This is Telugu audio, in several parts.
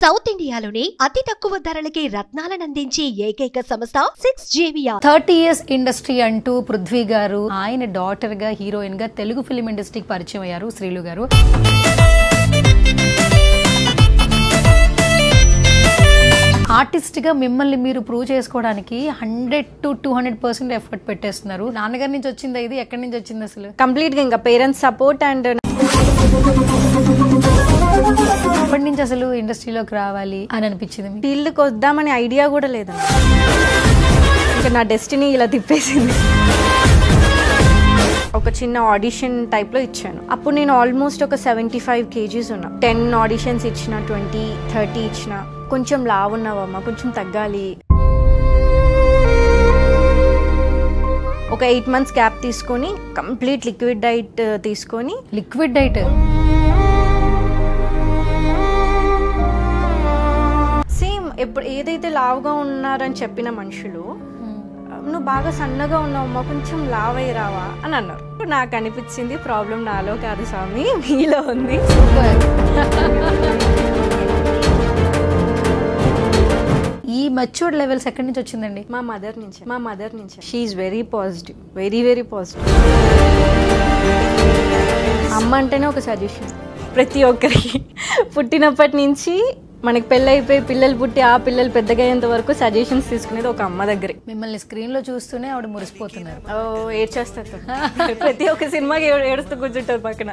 సౌత్ ఇండియాలోనే అతి తక్కువ ధరలకి రత్నాలనందించే ఏకైక సంస్థ 6JVR. 30 years ఇండస్ట్రీ అంటూ పృథ్వీ గారు ఆయన డాటర్ గా హీరోయిన్ గా తెలుగు ఫిల్మ్ ఇండస్ట్రీకి పరిచయం అయ్యారు శ్రీలు గారు. ఆర్టిస్ట్ గా మిమ్మల్ని మీరు ప్రూవ్ చేసుకోవడానికి 100 to 200% ఎఫర్ట్ పెట్టేస్తున్నారు. నాన్నగారి నుంచి వచ్చింది ఇది, ఎక్కడి నుంచి వచ్చింది అసలు? కంప్లీట్ గా ఇంకా పేరెంట్స్ సపోర్ట్ అండ్ అప్పటి నుంచి అసలు ఇండస్ట్రీలోకి రావాలి అని అనిపించింది. ఫీల్డ్ కి వద్దామని ఐడియా కూడా లేదండి. ఇంకా నా డెస్టినీ ఇలా తిప్పేసింది. ఒక చిన్న ఆడిషన్ టైప్ లో ఇచ్చాను. అప్పుడు నేను ఆల్మోస్ట్ ఒక 75 kgs ఉన్నా. 10 ఆడిషన్స్ ఇచ్చిన, 20, 30 ఇచ్చిన. కొంచెం లావు ఉన్నావమ్మా, కొంచెం తగ్గాలి. ఒక 8 months గ్యాప్ తీసుకొని కంప్లీట్ లిక్విడ్ డైట్ తీసుకొని. లిక్విడ్ డైట్ సేమ్ ఎప్పుడు ఏదైతే లావుగా ఉన్నారని చెప్పిన మనుషులు నువ్వు బాగా సన్నగా ఉన్నావమ్మా, కొంచెం లావై రావా అని అన్నారు. నాకు అనిపించింది ప్రాబ్లం నాలో కాదు స్వామి, మీలో ఉంది. ఈ మెచ్యూర్డ్ లెవెల్స్ ఎక్కడి నుంచి వచ్చిందండి? మా మదర్ నుంచి. She is very positive, very very positive. అమ్మ అంటేనే ఒక సజెషన్ ప్రతి ఒక్కరికి. పుట్టినప్పటి నుంచి మనకి పెళ్ళి అయిపోయి పిల్లలు పుట్టి ఆ పిల్లలు పెద్దగా అయ్యేంత వరకు సజెషన్స్ తీసుకునేది ఒక అమ్మ దగ్గరే. మిమ్మల్ని స్క్రీన్ లో చూస్తూనే ఆవిడ మురిసిపోతున్నారు. ఏడ్చేస్తారు ప్రతి ఒక్క సినిమాకి ఏడుస్తూ కూర్చుంటారు పక్కన.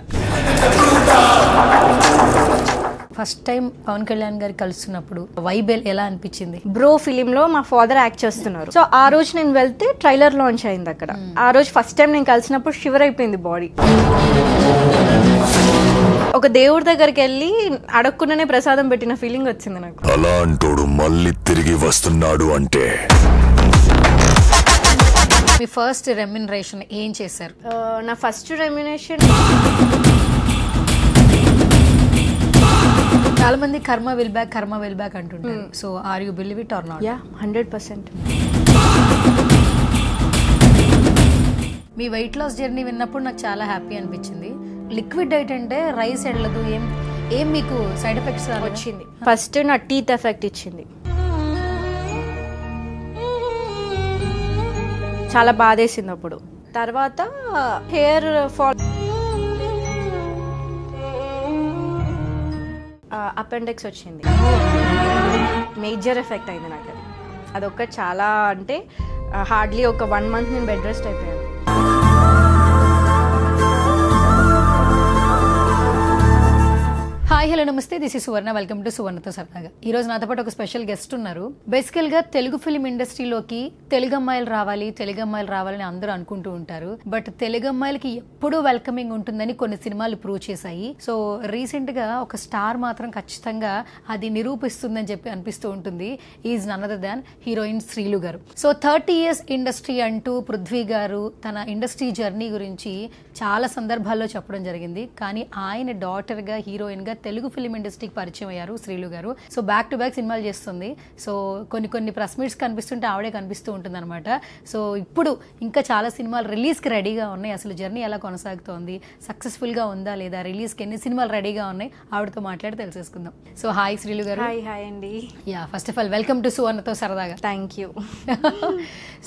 First time Pavan Kalyan garu కలుస్తున్నప్పుడు vibe ఎలా అనిపించింది? బ్రో ఫిలిం లో మా ఫాదర్ యాక్ట్ చేస్తున్నారు. సో ఆ రోజు నేను వెళ్తే ట్రైలర్ లాంచ్ అయింది అక్కడ. ఆ రోజు ఫస్ట్ టైం నేను కలిసినప్పుడు షివర్ అయిపోయింది బాడీ. ఒక దేవుడి దగ్గరికి వెళ్ళి అడగకుండానే ప్రసాదం పెట్టిన ఫీలింగ్ వచ్చింది నాకు. అలాంటోడు మళ్ళీ తిరిగి వస్తున్నాడు అంటే. మీ ఫస్ట్ రెమ్యునరేషన్ ఏం చేశారు? నా ఫస్ట్ రెమ్యునరేషన్ చాలా మంది కర్మ విల్ బ్యాక్ అంటుంటారు. So are you believe it or not? Yeah, 100%. మీ వెయిట్ లాస్ జర్నీ విన్నప్పుడు నాకు చాలా హ్యాపీ అనిపించింది. లిక్విడ్ డైట్ అంటే రైస్ ఎడలదు, ఏం మీకు సైడ్ ఎఫెక్ట్స్ వచ్చింది? ఫస్ట్ నా టీత్ ఎఫెక్ట్ ఇచ్చింది, చాలా బాధేసింది అప్పుడు. తర్వాత హెయిర్ ఫాల్, అపెండిక్స్ వచ్చింది. మేజర్ ఎఫెక్ట్ అయింది నాకు. అదొక్కటి చాలా, అంటే హార్డ్లీ ఒక 1 month నేను బెడ్ రెస్ట్ అయిపోయాను. హాయ్ హలో నమస్తే, this is Suvarna. Welcome to సువర్ణతో సరదాగా. ఈ రోజు నాతో పాటు ఒక స్పెషల్ గెస్ట్ ఉన్నారు. బేసికల్ గా తెలుగు ఫిల్మ్ ఇండస్ట్రీలోకి తెలుగు అమ్మాయిలు రావాలని అందరూ అనుకుంటూ ఉంటారు. బట్ తెలుగు అమ్మాయిలకి ఎప్పుడూ వెల్కమింగ్ ఉంటుందని కొన్ని సినిమాలు ప్రూవ్ చేశాయి. సో రీసెంట్ గా ఒక స్టార్ మాత్రం ఖచ్చితంగా అది నిరూపిస్తుందని చెప్పి అనిపిస్తూ ఉంటుంది. Is none other than heroine Sreelu గారు. సో 30 years ఇండస్ట్రీ అంటూ పృథ్వీ గారు తన ఇండస్ట్రీ జర్నీ గురించి చాలా సందర్భాల్లో చెప్పడం జరిగింది. కానీ ఆయన డాటర్ గా హీరోయిన్ గా తెలుగు ఫిల్మ్ ఇండస్ట్రీకి పరిచయం అయ్యారు శ్రీలు గారు. సో బ్యాక్ టు బ్యాక్ సినిమాలు చేస్తుంది. సో కొన్ని ప్రెస్ మీట్స్ కనిపిస్తుంటే ఆవిడే కనిపిస్తూ ఉంటుంది అనమాట. సో ఇప్పుడు ఇంకా చాలా సినిమాలు రిలీజ్కి రెడీగా ఉన్నాయి. అసలు జర్నీ ఎలా కొనసాగుతోంది, సక్సెస్ఫుల్గా ఉందా లేదా, రిలీజ్కి ఎన్ని సినిమాలు రెడీగా ఉన్నాయి, ఆవిడతో మాట్లాడి తెలిసేసుకుందాం. సో హాయ్ శ్రీలు గారు. హాయ్ అండి. Yeah, first of all welcome to సువర్ణతో సరదాగా. Thank you.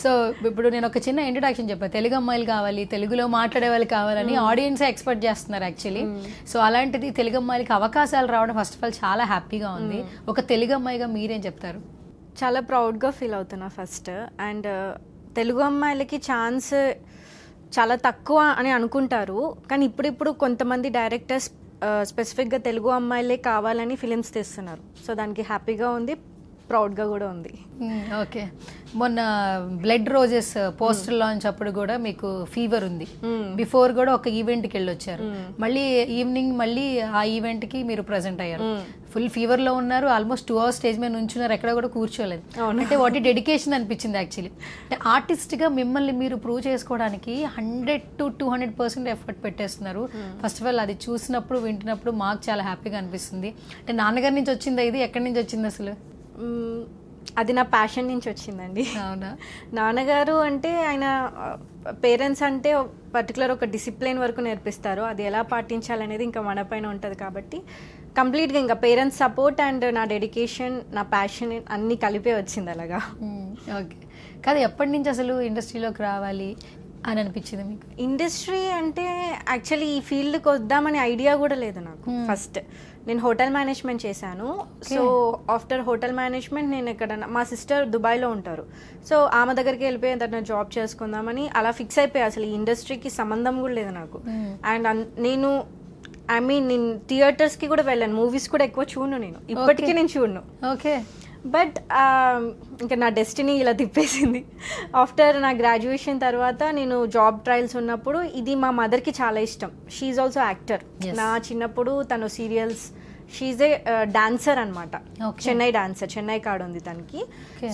సో ఇప్పుడు నేను ఒక చిన్న ఇంట్రొడక్షన్ చెప్పాను. తెలుగు అమ్మాయిలు కావాలి, తెలుగులో మాట్లాడే వాళ్ళు కావాలని ఆడియన్స్ ఎక్స్పెక్ట్ చేస్తున్నారు యాక్చువల్లీ. సో అలాంటిది తెలుగు అమ్మాయిలకి అవకాశాలు రావడం ఫస్ట్ ఆఫ్ ఆల్ చాలా హ్యాపీగా ఉంది. ఒక తెలుగు అమ్మాయిగా మీరేం చెప్తారు? చాలా ప్రౌడ్గా ఫీల్ అవుతున్నా ఫస్ట్. అండ్ తెలుగు అమ్మాయిలకి ఛాన్స్ చాలా తక్కువ అని అనుకుంటారు. కానీ ఇప్పుడిప్పుడు కొంతమంది డైరెక్టర్స్ స్పెసిఫిక్గా తెలుగు అమ్మాయిలే కావాలని ఫిలిమ్స్ తీస్తున్నారు. సో దానికి హ్యాపీగా ఉంది, ప్రౌడ్గా కూడా ఉంది. ఓకే, మొన్న బ్లడ్ రోజెస్ పోస్టర్ లాంచ్ అప్పుడు కూడా మీకు ఫీవర్ ఉంది. బిఫోర్ కూడా ఒక ఈవెంట్కి వెళ్ళొచ్చారు. మళ్ళీ ఈవినింగ్ మళ్ళీ ఆ ఈవెంట్కి మీరు ప్రెజెంట్ అయ్యారు. ఫుల్ ఫీవర్ లో ఉన్నారు. ఆల్మోస్ట్ 2 hours స్టేజ్ మీద నుంచున్నారు, ఎక్కడ కూడా కూర్చోలేదు. అంటే వాటి డెడికేషన్ అనిపించింది యాక్చువల్లీ. అంటే ఆర్టిస్ట్ గా మిమ్మల్ని మీరు ప్రూవ్ చేసుకోవడానికి 100 to 200% ఎఫర్ట్ పెట్టేస్తున్నారు. ఫస్ట్ ఆఫ్ ఆల్ అది చూసినప్పుడు వింటున్నప్పుడు మాకు చాలా హ్యాపీగా అనిపిస్తుంది. అంటే నాన్నగారి నుంచి వచ్చింది ఇది, ఎక్కడి నుంచి వచ్చింది అసలు? అది నా ప్యాషన్ నుంచి వచ్చిందండి. అవునా? నాన్నగారు అంటే ఆయన పేరెంట్స్ అంటే పర్టికులర్ ఒక డిసిప్లిన్ వరకు నేర్పిస్తారు. అది ఎలా పాటించాలనేది ఇంకా మన పైన ఉంటుంది. కాబట్టి కంప్లీట్గా ఇంకా పేరెంట్స్ సపోర్ట్ అండ్ నా డెడికేషన్, నా ప్యాషన్ అన్నీ కలిపే వచ్చింది అలాగా. ఓకే, కాదు ఎప్పటి నుంచి అసలు ఇండస్ట్రీలోకి రావాలి అని అనిపించింది మీకు? ఇండస్ట్రీ అంటే యాక్చువల్లీ ఈ ఫీల్డ్కి వద్దామని ఐడియా కూడా లేదు నాకు. ఫస్ట్ నేను హోటల్ మేనేజ్మెంట్ చేశాను. సో ఆఫ్టర్ హోటల్ మేనేజ్మెంట్ నేను ఇక్కడ మా సిస్టర్ దుబాయ్లో ఉంటారు. సో ఆమె దగ్గరికి వెళ్ళిపోయి ఏదైనా జాబ్ చేసుకుందామని అలా ఫిక్స్ అయిపోయి అసలు ఈ ఇండస్ట్రీకి సంబంధం కూడా లేదు నాకు. అండ్ నేను నేను థియేటర్స్కి కూడా వెళ్ళాను, మూవీస్ కూడా ఎక్కువ చూడను నేను, ఇప్పటికీ నేను చూడను. ఓకే, బట్ ఇంకా నా డెస్టినీ ఇలా తిప్పేసింది. ఆఫ్టర్ నా గ్రాడ్యుయేషన్ తర్వాత నేను జాబ్ ట్రయల్స్ ఉన్నప్పుడు ఇది మా మదర్కి చాలా ఇష్టం. She also actor. నా చిన్నప్పుడు తను సీరియల్స్, షీఈ్ ఏ డాన్సర్ అనమాట, చెన్నై డాన్సర్, చెన్నై కార్డ్ ఉంది తనకి.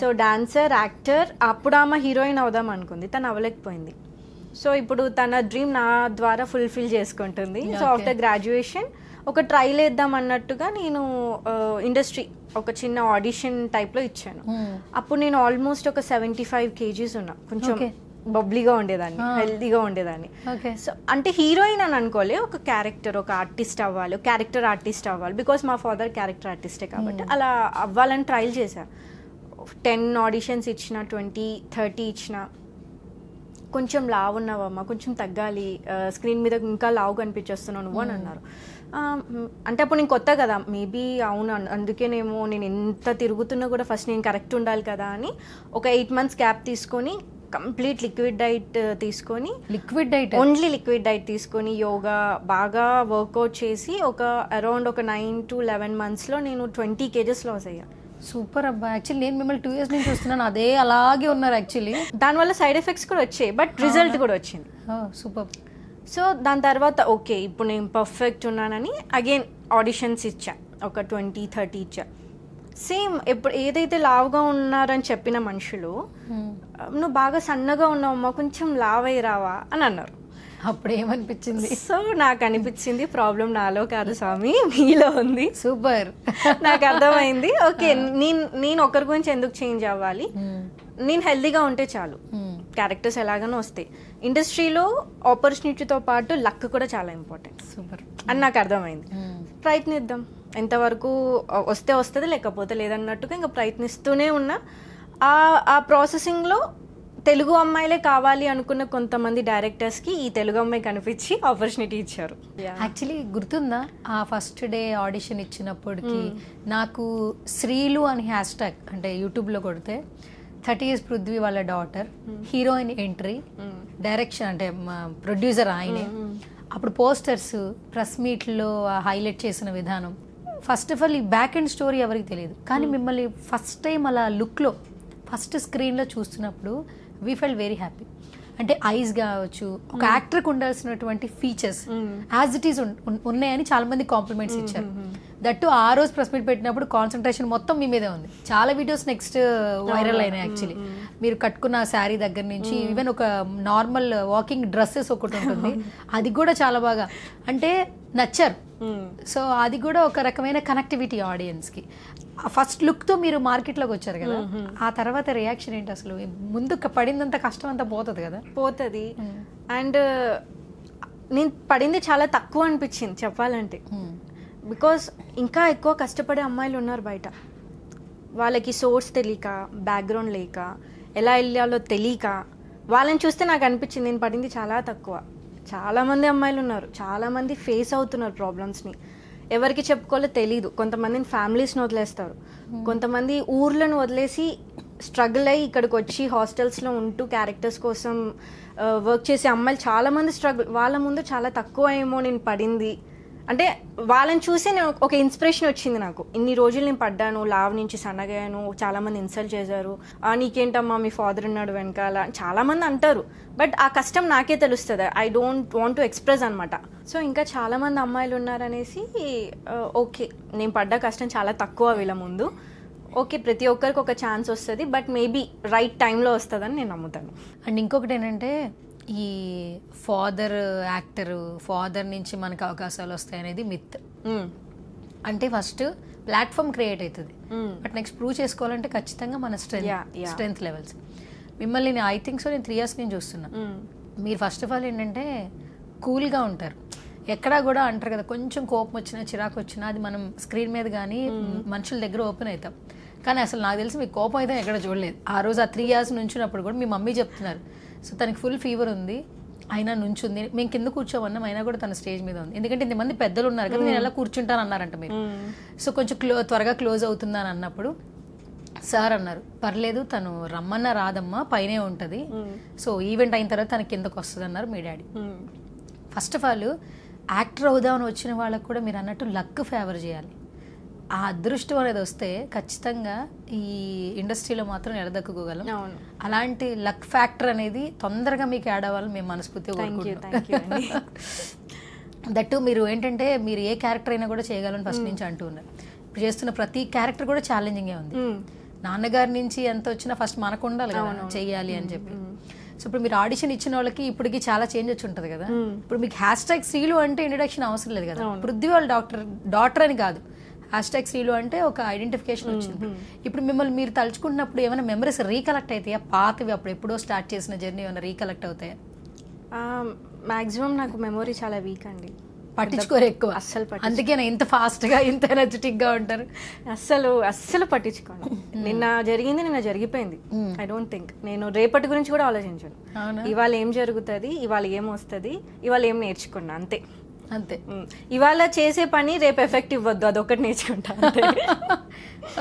So dancer, actor. అప్పుడు ఆమె హీరోయిన్ అవుదాం అనుకుంది, తను అవ్వలేకపోయింది. సో ఇప్పుడు తన డ్రీమ్ నా ద్వారా ఫుల్ఫిల్ చేసుకుంటుంది. సో ఆఫ్టర్ గ్రాడ్యుయేషన్ ఒక ట్రైల్ వేద్దాం అన్నట్టుగా నేను ఇండస్ట్రీ ఒక చిన్న ఆడిషన్ టైప్లో ఇచ్చాను. అప్పుడు నేను ఆల్మోస్ట్ ఒక 75 kgs ఉన్నా, కొంచెం బబ్లీగా ఉండేదాన్ని, హెల్తీగా ఉండేదాన్ని. సో అంటే హీరోయిన్ అని అనుకోలే, ఒక క్యారెక్టర్, ఒక ఆర్టిస్ట్ అవ్వాలి, క్యారెక్టర్ ఆర్టిస్ట్ అవ్వాలి. బికాస్ మా ఫాదర్ క్యారెక్టర్ ఆర్టిస్టే కాబట్టి అలా అవ్వాలని ట్రైల్ చేశా. 10 ఆడిషన్స్ ఇచ్చిన, 20, 30 ఇచ్చిన. కొంచెం లావు ఉన్నావమ్మా, కొంచెం తగ్గాలి, స్క్రీన్ మీద ఇంకా లావు కనిపించేస్తున్నావు నువ్వు అని అన్నారు. అంటే అప్పుడు నేను కొత్త కదా, మేబీ అవును అందుకేనేమో నేను ఎంత తిరుగుతున్నా కూడా ఫస్ట్ నేను కరెక్ట్ ఉండాలి కదా అని ఒక 8 months గ్యాప్ తీసుకొని కంప్లీట్ లిక్విడ్ డైట్ తీసుకొని, ఓన్లీ లిక్విడ్ డైట్ తీసుకొని యోగా బాగా వర్కౌట్ చేసి ఒక అరౌండ్ ఒక 9 to 11 monthsలో నేను 20 kgs లాస్ అయ్యా. సూపర్ అబ్బా. యాక్చువల్లీ నేను మిమ్మల్ని 2 years నుంచి చూస్తున్నాను, అదే అలాగే ఉన్నారు యాక్చువల్లీ. దానివల్ల సైడ్ ఎఫెక్ట్స్ కూడా వచ్చాయి, బట్ రిజల్ట్ కూడా వచ్చింది. సూపర్. సో దాని తర్వాత ఓకే ఇప్పుడు నేను పర్ఫెక్ట్ ఉన్నానని అగైన్ ఆడిషన్స్ ఇచ్చా, ఒక 20, 30 ఇచ్చా. సేమ్ ఎప్పుడు ఏదైతే లావుగా ఉన్నారని చెప్పిన మనుషులు నువ్వు బాగా సన్నగా ఉన్నావమ్మా, కొంచెం లావై రావా అని అన్నారు. అప్పుడు ఏమనిపించింది? సో నాకు అనిపించింది ప్రాబ్లం నాలో కాదు స్వామి, మీలో ఉంది. సూపర్. నాకు అర్థమైంది. ఓకే నేను ఒకరి గురించి ఎందుకు చేంజ్ అవ్వాలి, నేను హెల్దీగా ఉంటే చాలు, క్యారెక్టర్స్ ఎలాగనో వస్తాయి. ఇండస్ట్రీలో ఆపర్చునిటీతో పాటు లక్ కూడా చాలా ఇంపార్టెంట్. సూపర్ అని నాకు అర్థమైంది. ప్రయత్నిద్దాం, ఎంతవరకు వస్తే వస్తుంది, లేకపోతే లేదన్నట్టుగా ఇంకా ప్రయత్నిస్తూనే ఉన్నా. ఆ ప్రాసెసింగ్లో తెలుగు అమ్మాయిలే కావాలి అనుకున్న కొంతమంది డైరెక్టర్స్కి ఈ తెలుగు అమ్మాయి కనిపించి ఆపర్చునిటీ ఇచ్చారు. యాక్చువల్లీ గుర్తుందా ఆ ఫస్ట్ డే ఆడిషన్ ఇచ్చినప్పటికి నాకు శ్రీలు అని హ్యాష్ట్యాగ్ అంటే యూట్యూబ్లో కొడితే 30 years పృథ్వీ వాళ్ళ డాటర్, హీరోయిన్ ఎంట్రీ, డైరెక్షన్ అంటే ప్రొడ్యూసర్ ఆయనే. అప్పుడు పోస్టర్స్, ప్రెస్ మీట్లో హైలైట్ చేసిన విధానం, ఫస్ట్ ఆఫ్ ఆల్ ఈ బ్యాక్ అండ్ స్టోరీ ఎవరికి తెలియదు, కానీ మిమ్మల్ని ఫస్ట్ టైం అలా లుక్లో ఫస్ట్ స్క్రీన్లో చూస్తున్నప్పుడు వీ ఫెల్ట్ వెరీ హ్యాపీ. అంటే ఐస్ కావచ్చు, ఒక యాక్టర్కి ఉండాల్సినటువంటి ఫీచర్స్ యాజ్ ఇట్ ఈస్ ఉన్నాయని చాలా మంది కాంప్లిమెంట్స్ ఇచ్చారు. దట్టు ఆ రోజు ప్రెస్ మీట్ పెట్టినప్పుడు కాన్సన్ట్రేషన్ మొత్తం మీ మీదే ఉంది. చాలా వీడియోస్ నెక్స్ట్ వైరల్ అయినాయి యాక్చువల్లీ. మీరు కట్టుకున్న శారీ దగ్గర నుంచి ఈవెన్ ఒక నార్మల్ వాకింగ్ డ్రెస్సెస్ ఒకటి ఉంటుంది, అది కూడా చాలా బాగా అంటే నచ్చారు. సో అది కూడా ఒక రకమైన కనెక్టివిటీ ఆడియన్స్కి. ఫస్ట్ లుక్తో మీరు మార్కెట్లోకి వచ్చారు కదా, ఆ తర్వాత రియాక్షన్ ఏంటి అసలు? ముందు పడిందంత కష్టం అంతా పోతుంది కదా? పోతుంది. అండ్ నేను పడింది చాలా తక్కువ అనిపించింది చెప్పాలంటే. బికాస్ ఇంకా ఎక్కువ కష్టపడే అమ్మాయిలు ఉన్నారు బయట, వాళ్ళకి సోర్స్ తెలియక, బ్యాక్గ్రౌండ్ లేక, ఎలా వెళ్ళాలో తెలియక, వాళ్ళని చూస్తే నాకు అనిపించింది నేను పడింది చాలా తక్కువ. చాలామంది అమ్మాయిలు ఉన్నారు, చాలామంది ఫేస్ అవుతున్నారు ప్రాబ్లమ్స్ని, ఎవరికి చెప్పుకోవాలో తెలీదు. కొంతమందిని ఫ్యామిలీస్ని వదిలేస్తారు, కొంతమంది ఊర్లను వదిలేసి స్ట్రగుల్ అయ్యి ఇక్కడికి వచ్చి హాస్టల్స్లో ఉంటూ క్యారెక్టర్స్ కోసం వర్క్ చేసే అమ్మాయిలు చాలామంది స్ట్రగుల్. వాళ్ళ ముందు చాలా తక్కువ ఏమో నేను పడింది అంటే వాళ్ళని చూసి నేను ఒక ఇన్స్పిరేషన్ వచ్చింది నాకు. ఇన్ని రోజులు నేను పడ్డాను, లావ్ నుంచి సన్నగాను, చాలామంది ఇన్సల్ట్ చేశారు, నీకేంటమ్మా మీ ఫాదర్ ఉన్నాడు వెనకాల చాలామంది అంటారు, బట్ ఆ కష్టం నాకే తెలుస్తుంది. I don't want to express అనమాట. సో ఇంకా చాలామంది అమ్మాయిలు ఉన్నారనేసి ఓకే నేను పడ్డ కష్టం చాలా తక్కువ వీళ్ళ ముందు. ఓకే ప్రతి ఒక్కరికి ఒక ఛాన్స్ వస్తుంది, బట్ మేబీ రైట్ టైంలో వస్తుందని నేను నమ్ముతాను. అండ్ ఇంకొకటి ఏంటంటే ఈ ఫాదర్ యాక్టర్, ఫాదర్ నుంచి మనకు అవకాశాలు వస్తాయి అనేది మిత్. అంటే ఫస్ట్ ప్లాట్ఫామ్ క్రియేట్ అవుతుంది, బట్ నెక్స్ట్ ప్రూవ్ చేసుకోవాలంటే ఖచ్చితంగా మన స్ట్రెంగ్త్ లెవెల్స్. మిమ్మల్ని ఐ థింక్ సో నేను 3 years నుంచి చూస్తున్నా. మీరు ఫస్ట్ ఆఫ్ ఆల్ ఏంటంటే కూల్గా ఉంటారు, ఎక్కడా కూడా అంటారు కదా, కొంచెం కోపం వచ్చినా చిరాకు వచ్చినా అది మనం స్క్రీన్ మీద కానీ మనుషుల దగ్గర ఓపెన్ అవుతాం. కానీ అసలు నాకు తెలిసి మీకు కోపం అయితే ఎక్కడ చూడలేదు. ఆ రోజు ఆ 3 years నుంచినప్పుడు కూడా మీ మమ్మీ చెప్తున్నారు, సో తనకి ఫుల్ ఫీవర్ ఉంది, అయినా నుంచుంది, మేము కింద కూర్చోమన్నాం, అయినా కూడా తన స్టేజ్ మీద ఉంది. ఎందుకంటే ఇంతమంది పెద్దలు ఉన్నారు కదా, నేను ఎలా కూర్చుంటాను అన్నారంట మీరు. సో కొంచెం త్వరగా క్లోజ్ అవుతుందని అన్నప్పుడు సార్ అన్నారు, పర్లేదు తను రమ్మన్నా రాదమ్మా, పైనే ఉంటుంది, సో ఈవెంట్ అయిన తర్వాత తనకి కిందకు వస్తుంది అన్నారు మీ daddy. First of all actor అవుదామని వచ్చిన వాళ్ళకు కూడా మీరు అన్నట్టు లక్ ఫేవర్ చేయాలి. ఆ అదృష్టం అనేది వస్తే ఖచ్చితంగా ఈ ఇండస్ట్రీలో మాత్రం నిలదొక్కుకోగలం. అలాంటి లక్ ఫ్యాక్టర్ అనేది తొందరగా మీకు యాడ్ అవ్వాలని మేము మనస్ఫూర్తిగా కోరుకుంటున్నాం. దట్టు మీరు ఏంటంటే మీరు ఏ క్యారెక్టర్ అయినా కూడా చేయగలని ఫస్ట్ నుంచి అంటూ ఉన్నారు. ఇప్పుడు చేస్తున్న ప్రతి క్యారెక్టర్ కూడా ఛాలెంజింగే ఉంది. నాన్నగారి నుంచి ఎంత వచ్చినా ఫస్ట్ మనకు ఉండాలి కదా చెయ్యాలి అని చెప్పి. సో ఇప్పుడు మీరు ఆడిషన్ ఇచ్చిన వాళ్ళకి ఇప్పటికి చాలా చేంజ్ వచ్చి ఉంటుంది కదా. ఇప్పుడు మీకు హ్యాష్ట్యాగ్ శ్రీలు అంటే ఇంట్రడక్షన్ అవసరం లేదు కదా. పృథ్వీ వాళ్ళ డాక్టర్ అని కాదు, హ్యాష్ట్యాగ్ శ్రీలు అంటే ఒక ఐడెంటిఫికేషన్ వచ్చింది. ఇప్పుడు మిమ్మల్ని మీరు తలుచుకుంటున్నప్పుడు ఏమైనా మెమరీస్ రీకలెక్ట్ అవుతాయా? పాతవి అప్పుడు ఎప్పుడో స్టార్ట్ చేసిన జర్నీ ఏమైనా రీకలెక్ట్ అవుతాయా? మాక్సిమం నాకు మెమొరీ చాలా వీక్ అండి, పట్టించుకోరు ఎక్కువ అస్సలు. అందుకే ఇంత ఫాస్ట్ గా ఇంత ఎనర్జెటిక్ గా ఉంటారు. అస్సలు పట్టించుకోను. నిన్న జరిగిపోయింది. ఐ డోంట్ థింక్ నేను రేపటి గురించి కూడా ఆలోచించాను. ఇవాళ ఏం జరుగుతుంది, ఇవాళ ఏం వస్తుంది, ఇవాళ ఏం నేర్చుకున్నా, అంతే. ఇవాళ చేసే పని రేపు ఎఫెక్ట్ ఇవ్వద్దు, అదొకటి నేర్చుకుంటా.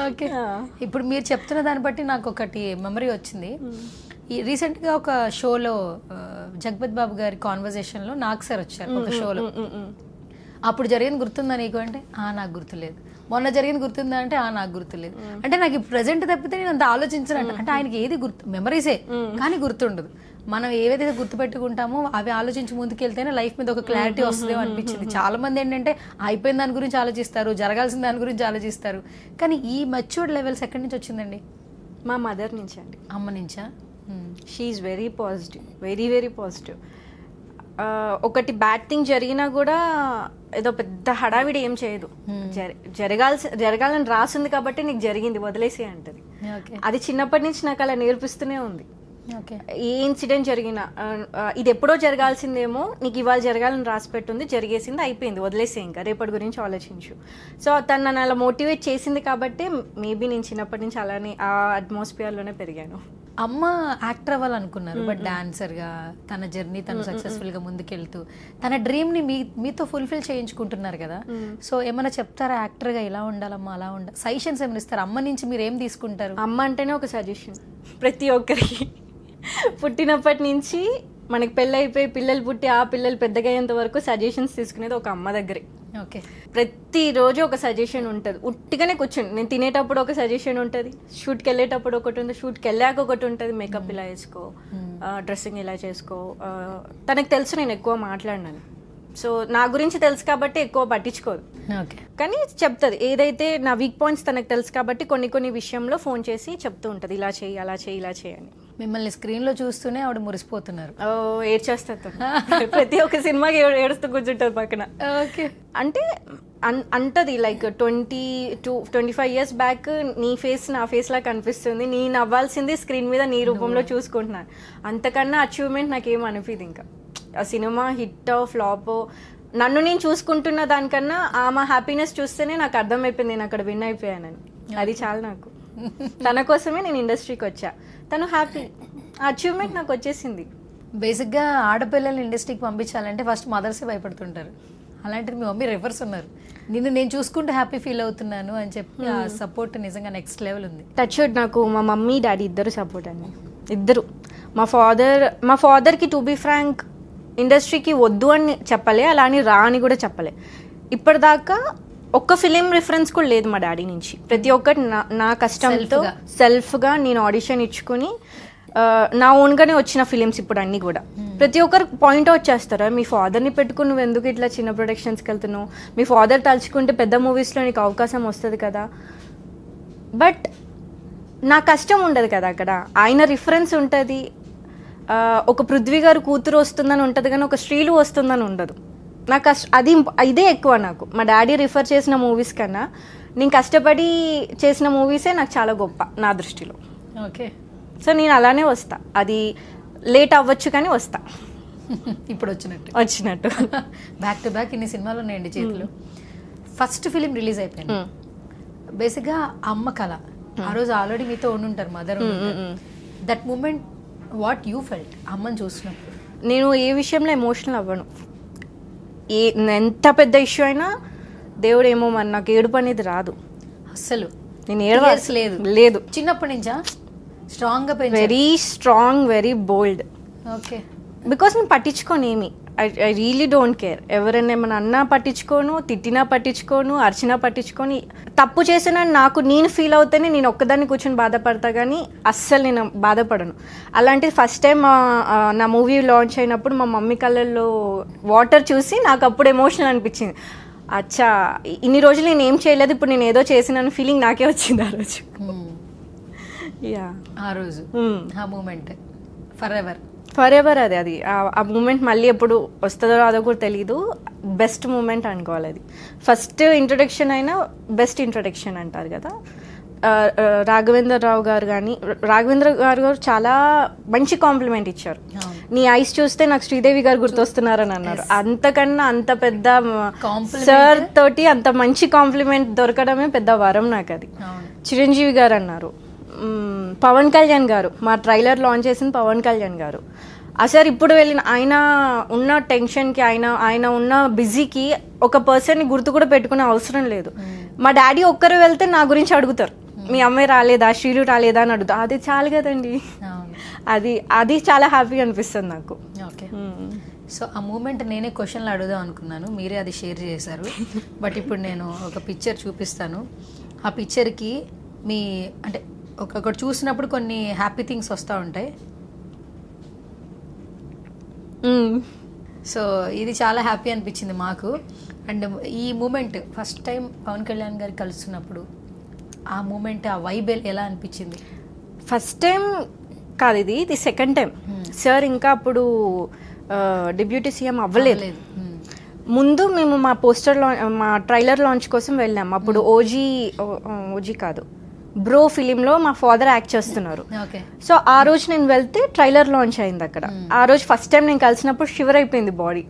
ఓకే, ఇప్పుడు మీరు చెప్తున్న దాన్ని బట్టి నాకు ఒకటి మెమరీ వచ్చింది. రీసెంట్గా ఒక షోలో జగపత్ బాబు గారి కాన్వర్జేషన్లో నాగ్ సార్ వచ్చారు ఒక షోలో. అప్పుడు జరిగింది గుర్తుందా నీకు అంటే నాకు గుర్తులేదు. మొన్న జరిగింది గుర్తుందా అంటే నాకు గుర్తులేదు. అంటే నాకు ఇప్పుడు ప్రజెంట్ తప్పితే నేను అంత ఆలోచించను. అంటే ఆయనకి ఏది గుర్తు, మెమరీసే కానీ గుర్తుండదు. మనం ఏవైతే గుర్తుపెట్టుకుంటామో అవి ఆలోచించి ముందుకెళ్తేనే లైఫ్ మీద ఒక క్లారిటీ వస్తుందేమో అనిపించింది. చాలా మంది ఏంటంటే అయిపోయిన దాని గురించి ఆలోచిస్తారు, జరగాల్సిన దాని గురించి ఆలోచిస్తారు. కానీ ఈ మెచ్యూర్డ్ లెవెల్స్ ఎక్కడి నుంచి వచ్చిందండి? మా మదర్ నుంచి అండి. అమ్మ నుంచా? She is very positive, very very positive. ఒకటి బ్యాడ్ థింగ్ జరిగినా కూడా ఏదో పెద్ద హడావిడి ఏం చేయదు. జరగాలని రాసింది కాబట్టి నీకు జరిగింది వదిలేసే అంటది. అది చిన్నప్పటి నుంచి నాకు అలా నేర్పిస్తూనే ఉంది. ఏ ఇన్సిడెంట్ జరిగినా ఇది ఎప్పుడో జరగాల్సిందేమో, నీకు ఇవాళ జరగాలని రాసి పెట్టుంది, జరిగేసింది, అయిపోయింది, వదిలేసే, ఇంకా రేపటి గురించి ఆలోచించు. సో తను నన్ను అలా మోటివేట్ చేసింది కాబట్టి మేబీ నేను చిన్నప్పటి నుంచి అలానే ఆ అట్మాస్ఫియర్లోనే పెరిగాను. అమ్మ యాక్టర్ అవ్వాలనుకున్నారు, బట్ డాన్సర్గా తన జర్నీ తను సక్సెస్ఫుల్గా ముందుకెళ్తూ తన డ్రీమ్ని మీతో ఫుల్ఫిల్ చేయించుకుంటున్నారు కదా. సో ఏమైనా చెప్తారా, యాక్టర్గా ఇలా ఉండాలమ్మా అలా ఉండాలి, సజెషన్స్ ఏమైనా ఇస్తారు? అమ్మ నుంచి మీరు ఏం తీసుకుంటారు? అమ్మ అంటేనే ఒక సజెషన్ ప్రతి ఒక్కరికి. పుట్టినప్పటి నుంచి మనకి పెళ్ళైపోయి పిల్లలు పుట్టి ఆ పిల్లలు పెద్దగా అయ్యేంత వరకు సజెషన్స్ తీసుకునేది ఒక అమ్మ దగ్గరే. ఓకే, ప్రతిరోజు ఒక సజెషన్ ఉంటుంది. ఉట్టిగానే కూర్చోండి, నేను తినేటప్పుడు ఒక సజెషన్ ఉంటుంది, షూట్కి వెళ్ళేటప్పుడు ఒకటి ఉంటుంది, షూట్కి వెళ్ళాక ఒకటి ఉంటుంది, మేకప్ ఇలా వేసుకో, డ్రెస్సింగ్ ఇలా చేసుకో. తనకు తెలుసు నేను ఎక్కువ మాట్లాడినాను, సో నా గురించి తెలుసు కాబట్టి ఎక్కువ పట్టించుకోదు. కానీ చెప్తుంది, ఏదైతే నా వీక్ పాయింట్స్ తనకు తెలుసు కాబట్టి కొన్ని విషయంలో ఫోన్ చేసి చెప్తూ ఉంటుంది, ఇలా చేయి, అలా చేయి, ఇలా చేయని. మిమ్మల్ని స్క్రీన్ లో చూస్తూనే ఆవిడ మురిసిపోతున్నారు. ఏడ్చేస్తారు, ప్రతి ఒక్క సినిమాకి ఏడుస్తూ కూర్చుంటారు పక్కన. ఓకే, అంటే అంటది లైక్ 25 years బ్యాక్ నీ ఫేస్ నా ఫేస్ లా కనిపిస్తుంది, నేను అవ్వాల్సింది స్క్రీన్ మీద నీ రూపంలో చూసుకుంటున్నాను, అంతకన్నా అచీవ్మెంట్ నాకేం అనిపిది. ఇంకా ఆ సినిమా హిట్ ఫ్లాప్ నన్ను నేను చూసుకుంటున్న దానికన్నా ఆమె హ్యాపీనెస్ చూస్తేనే నాకు అర్థమైపోయింది నేను అక్కడ విన్ అయిపోయానని. అది చాలా నాకు. తన కోసమే నేను ఇండస్ట్రీకి వచ్చా, తను హ్యాపీ, ఆ అచీవ్మెంట్ నాకు వచ్చేసింది. బేసిక్గా ఆడపిల్లల్ని ఇండస్ట్రీకి పంపించాలంటే ఫస్ట్ మదర్సే భయపడుతుంటారు. అలాంటిది మీ మమ్మీ రివర్స్ ఉన్నారు, నేను చూసుకుంటూ హ్యాపీ ఫీల్ అవుతున్నాను అని చెప్పి ఆ సపోర్ట్ నిజంగా నెక్స్ట్ లెవెల్ ఉంది. టచ్ వుడ్, నాకు మా మమ్మీ డాడీ ఇద్దరు సపోర్ట్ అండి, ఇద్దరు. మా ఫాదర్కి టు బీ ఫ్రాంక్ ఇండస్ట్రీకి వద్దు అని చెప్పలే, అలా అని రా అని కూడా చెప్పలే. ఇప్పటిదాకా ఒక్క ఫిలిం రిఫరెన్స్ కూడా లేదు మా డాడీ నుంచి. ప్రతి ఒక్కటి నా కష్టంతో సెల్ఫ్గా నేను ఆడిషన్ ఇచ్చుకుని నా ఓన్గానే వచ్చిన ఫిలిమ్స్ ఇప్పుడు అన్నీ కూడా. ప్రతి ఒక్కరు పాయింట్ అవుట్ చేస్తారా, మీ ఫాదర్ని పెట్టుకుని నువ్వు ఎందుకు ఇట్లా చిన్న ప్రొడక్షన్స్కి వెళ్తున్నావు, మీ ఫాదర్ తలుచుకుంటే పెద్ద మూవీస్లో నీకు అవకాశం వస్తుంది కదా. బట్ నా కష్టం ఉండదు కదా అక్కడ, ఆయన రిఫరెన్స్ ఉంటుంది. ఒక పృథ్వీ గారు కూతురు వస్తుందని ఉంటుంది కానీ ఒక శ్రీలు వస్తుందని ఉండదు. నాకు ఇదే ఎక్కువ నాకు. మా డాడీ రిఫర్ చేసిన మూవీస్ కన్నా నేను కష్టపడి చేసిన మూవీసే నాకు చాలా గొప్ప నా దృష్టిలో. ఓకే, సో నేను అలానే వస్తా, అది లేట్ అవ్వచ్చు కానీ వస్తా. ఇప్పుడు వచ్చినట్టు బ్యాక్ టు బ్యాక్ ఇన్ని సినిమాలు ఉన్నాయండి చేతిలో. ఫస్ట్ ఫిలిం రిలీజ్ అయిపోయింది, బేసిక్గా అమ్మ కళ. ఆ రోజు ఆల్రెడీ మీతో ఉండుంటారు, mother. That moment what you felt అమ్మని చూసినప్పుడు? నేను ఏ విషయంలో ఎమోషనల్ అవ్వను. ఎంత పెద్ద ఇష్యూ అయినా దేవుడు ఏమో మరి నాకు ఏడుపు అనేది రాదు అస్సలు. నేను ఏడవాల్సి లేదు. చిన్నప్పటి నుంచా స్ట్రాంగ్గా పెంచారు? Very strong, very bold. Okay. Because నేను పట్టించుకోను ఏమి. I really don't care. ఎవరైనా ఏమైనా అన్నా పట్టించుకోను, తిట్టినా పట్టించుకోను, అరిచినా పట్టించుకొని. తప్పు చేసిన నేను ఫీల్ అవుతేనే నేను ఒక్కదాన్ని కూర్చొని బాధపడతా, కానీ అస్సలు నేను బాధపడను. అలాంటిది ఫస్ట్ టైం నా మూవీ లాంచ్ అయినప్పుడు మా మమ్మీ కళ్ళల్లో వాటర్ చూసి నాకు అప్పుడు ఎమోషనల్ అనిపించింది. అచ్చా, ఇన్ని రోజులు నేను ఏం చేయలేదు, ఇప్పుడు నేను ఏదో చేసిన ఫీలింగ్ నాకే వచ్చింది ఆ రోజు. ఆ రోజు ఆ మూమెంట్ ఫర్ ఎవర్ అది ఆ మూమెంట్ మళ్ళీ ఎప్పుడు వస్తుందో రాదో కూడా తెలీదు. బెస్ట్ మూమెంట్ అనుకోవాలి అది. ఫస్ట్ ఇంట్రొడక్షన్ అయినా బెస్ట్ ఇంట్రొడక్షన్ అంటారు కదా. రాఘవేంద్ర గారు చాలా మంచి కాంప్లిమెంట్ ఇచ్చారు. నీ ఐస్ చూస్తే నాకు శ్రీదేవి గారు గుర్తొస్తున్నారని అన్నారు. అంతకన్నా అంత పెద్ద సార్ తోటి అంత మంచి కాంప్లిమెంట్ దొరకడమే పెద్ద వరం నాకు అది. చిరంజీవి గారు అన్నారు, పవన్ కళ్యాణ్ గారు, మా ట్రైలర్ లాంచ్ చేసిన పవన్ కళ్యాణ్ గారు. అసలు ఇప్పుడు వెళ్ళిన ఆయన ఉన్న టెన్షన్కి, ఆయన ఉన్న బిజీకి ఒక పర్సన్ని గుర్తు కూడా పెట్టుకునే అవసరం లేదు. మా డాడీ ఒక్కరు వెళ్తే నా గురించి అడుగుతారు, మీ అమ్మాయి రాలేదా, శ్రీలు రాలేదా అని అడుగుతా. అది చాలు కదండి. అది చాలా హ్యాపీగా అనిపిస్తుంది నాకు. ఓకే. సో ఆ మూమెంట్ నేనే క్వశ్చన్లు అడుగుదాం అనుకున్నాను, మీరే అది షేర్ చేశారు. బట్ ఇప్పుడు నేను ఒక పిక్చర్ చూపిస్తాను. ఆ పిక్చర్కి మీ అంటే ఒకటి చూసినప్పుడు కొన్ని హ్యాపీ థింగ్స్ వస్తూ ఉంటాయి. సో ఇది చాలా హ్యాపీ అనిపించింది మాకు. అండ్ ఈ moment first time Pavan Kalyan garu కలుస్తున్నప్పుడు ఆ మూమెంట్, ఆ వైబ్ ఎలా అనిపించింది? ఫస్ట్ టైం కాదు, ఇది సెకండ్ టైం. సార్ ఇంకా అప్పుడు డిప్యూటీ సీఎం అవ్వలేదు. ముందు మేము మా మా ట్రైలర్ లాంచ్ కోసం వెళ్ళాము. అప్పుడు ఓజీ కాదు, బ్రో ఫిలింలో మా ఫాదర్ యాక్ట్ చేస్తున్నారు. సో ఆ రోజు నేను వెళ్తే ట్రైలర్ లాంచ్ అయింది అక్కడ. ఆ రోజు ఫస్ట్ టైం నేను కలిసినప్పుడు షివర్ అయిపోయింది బాడీ.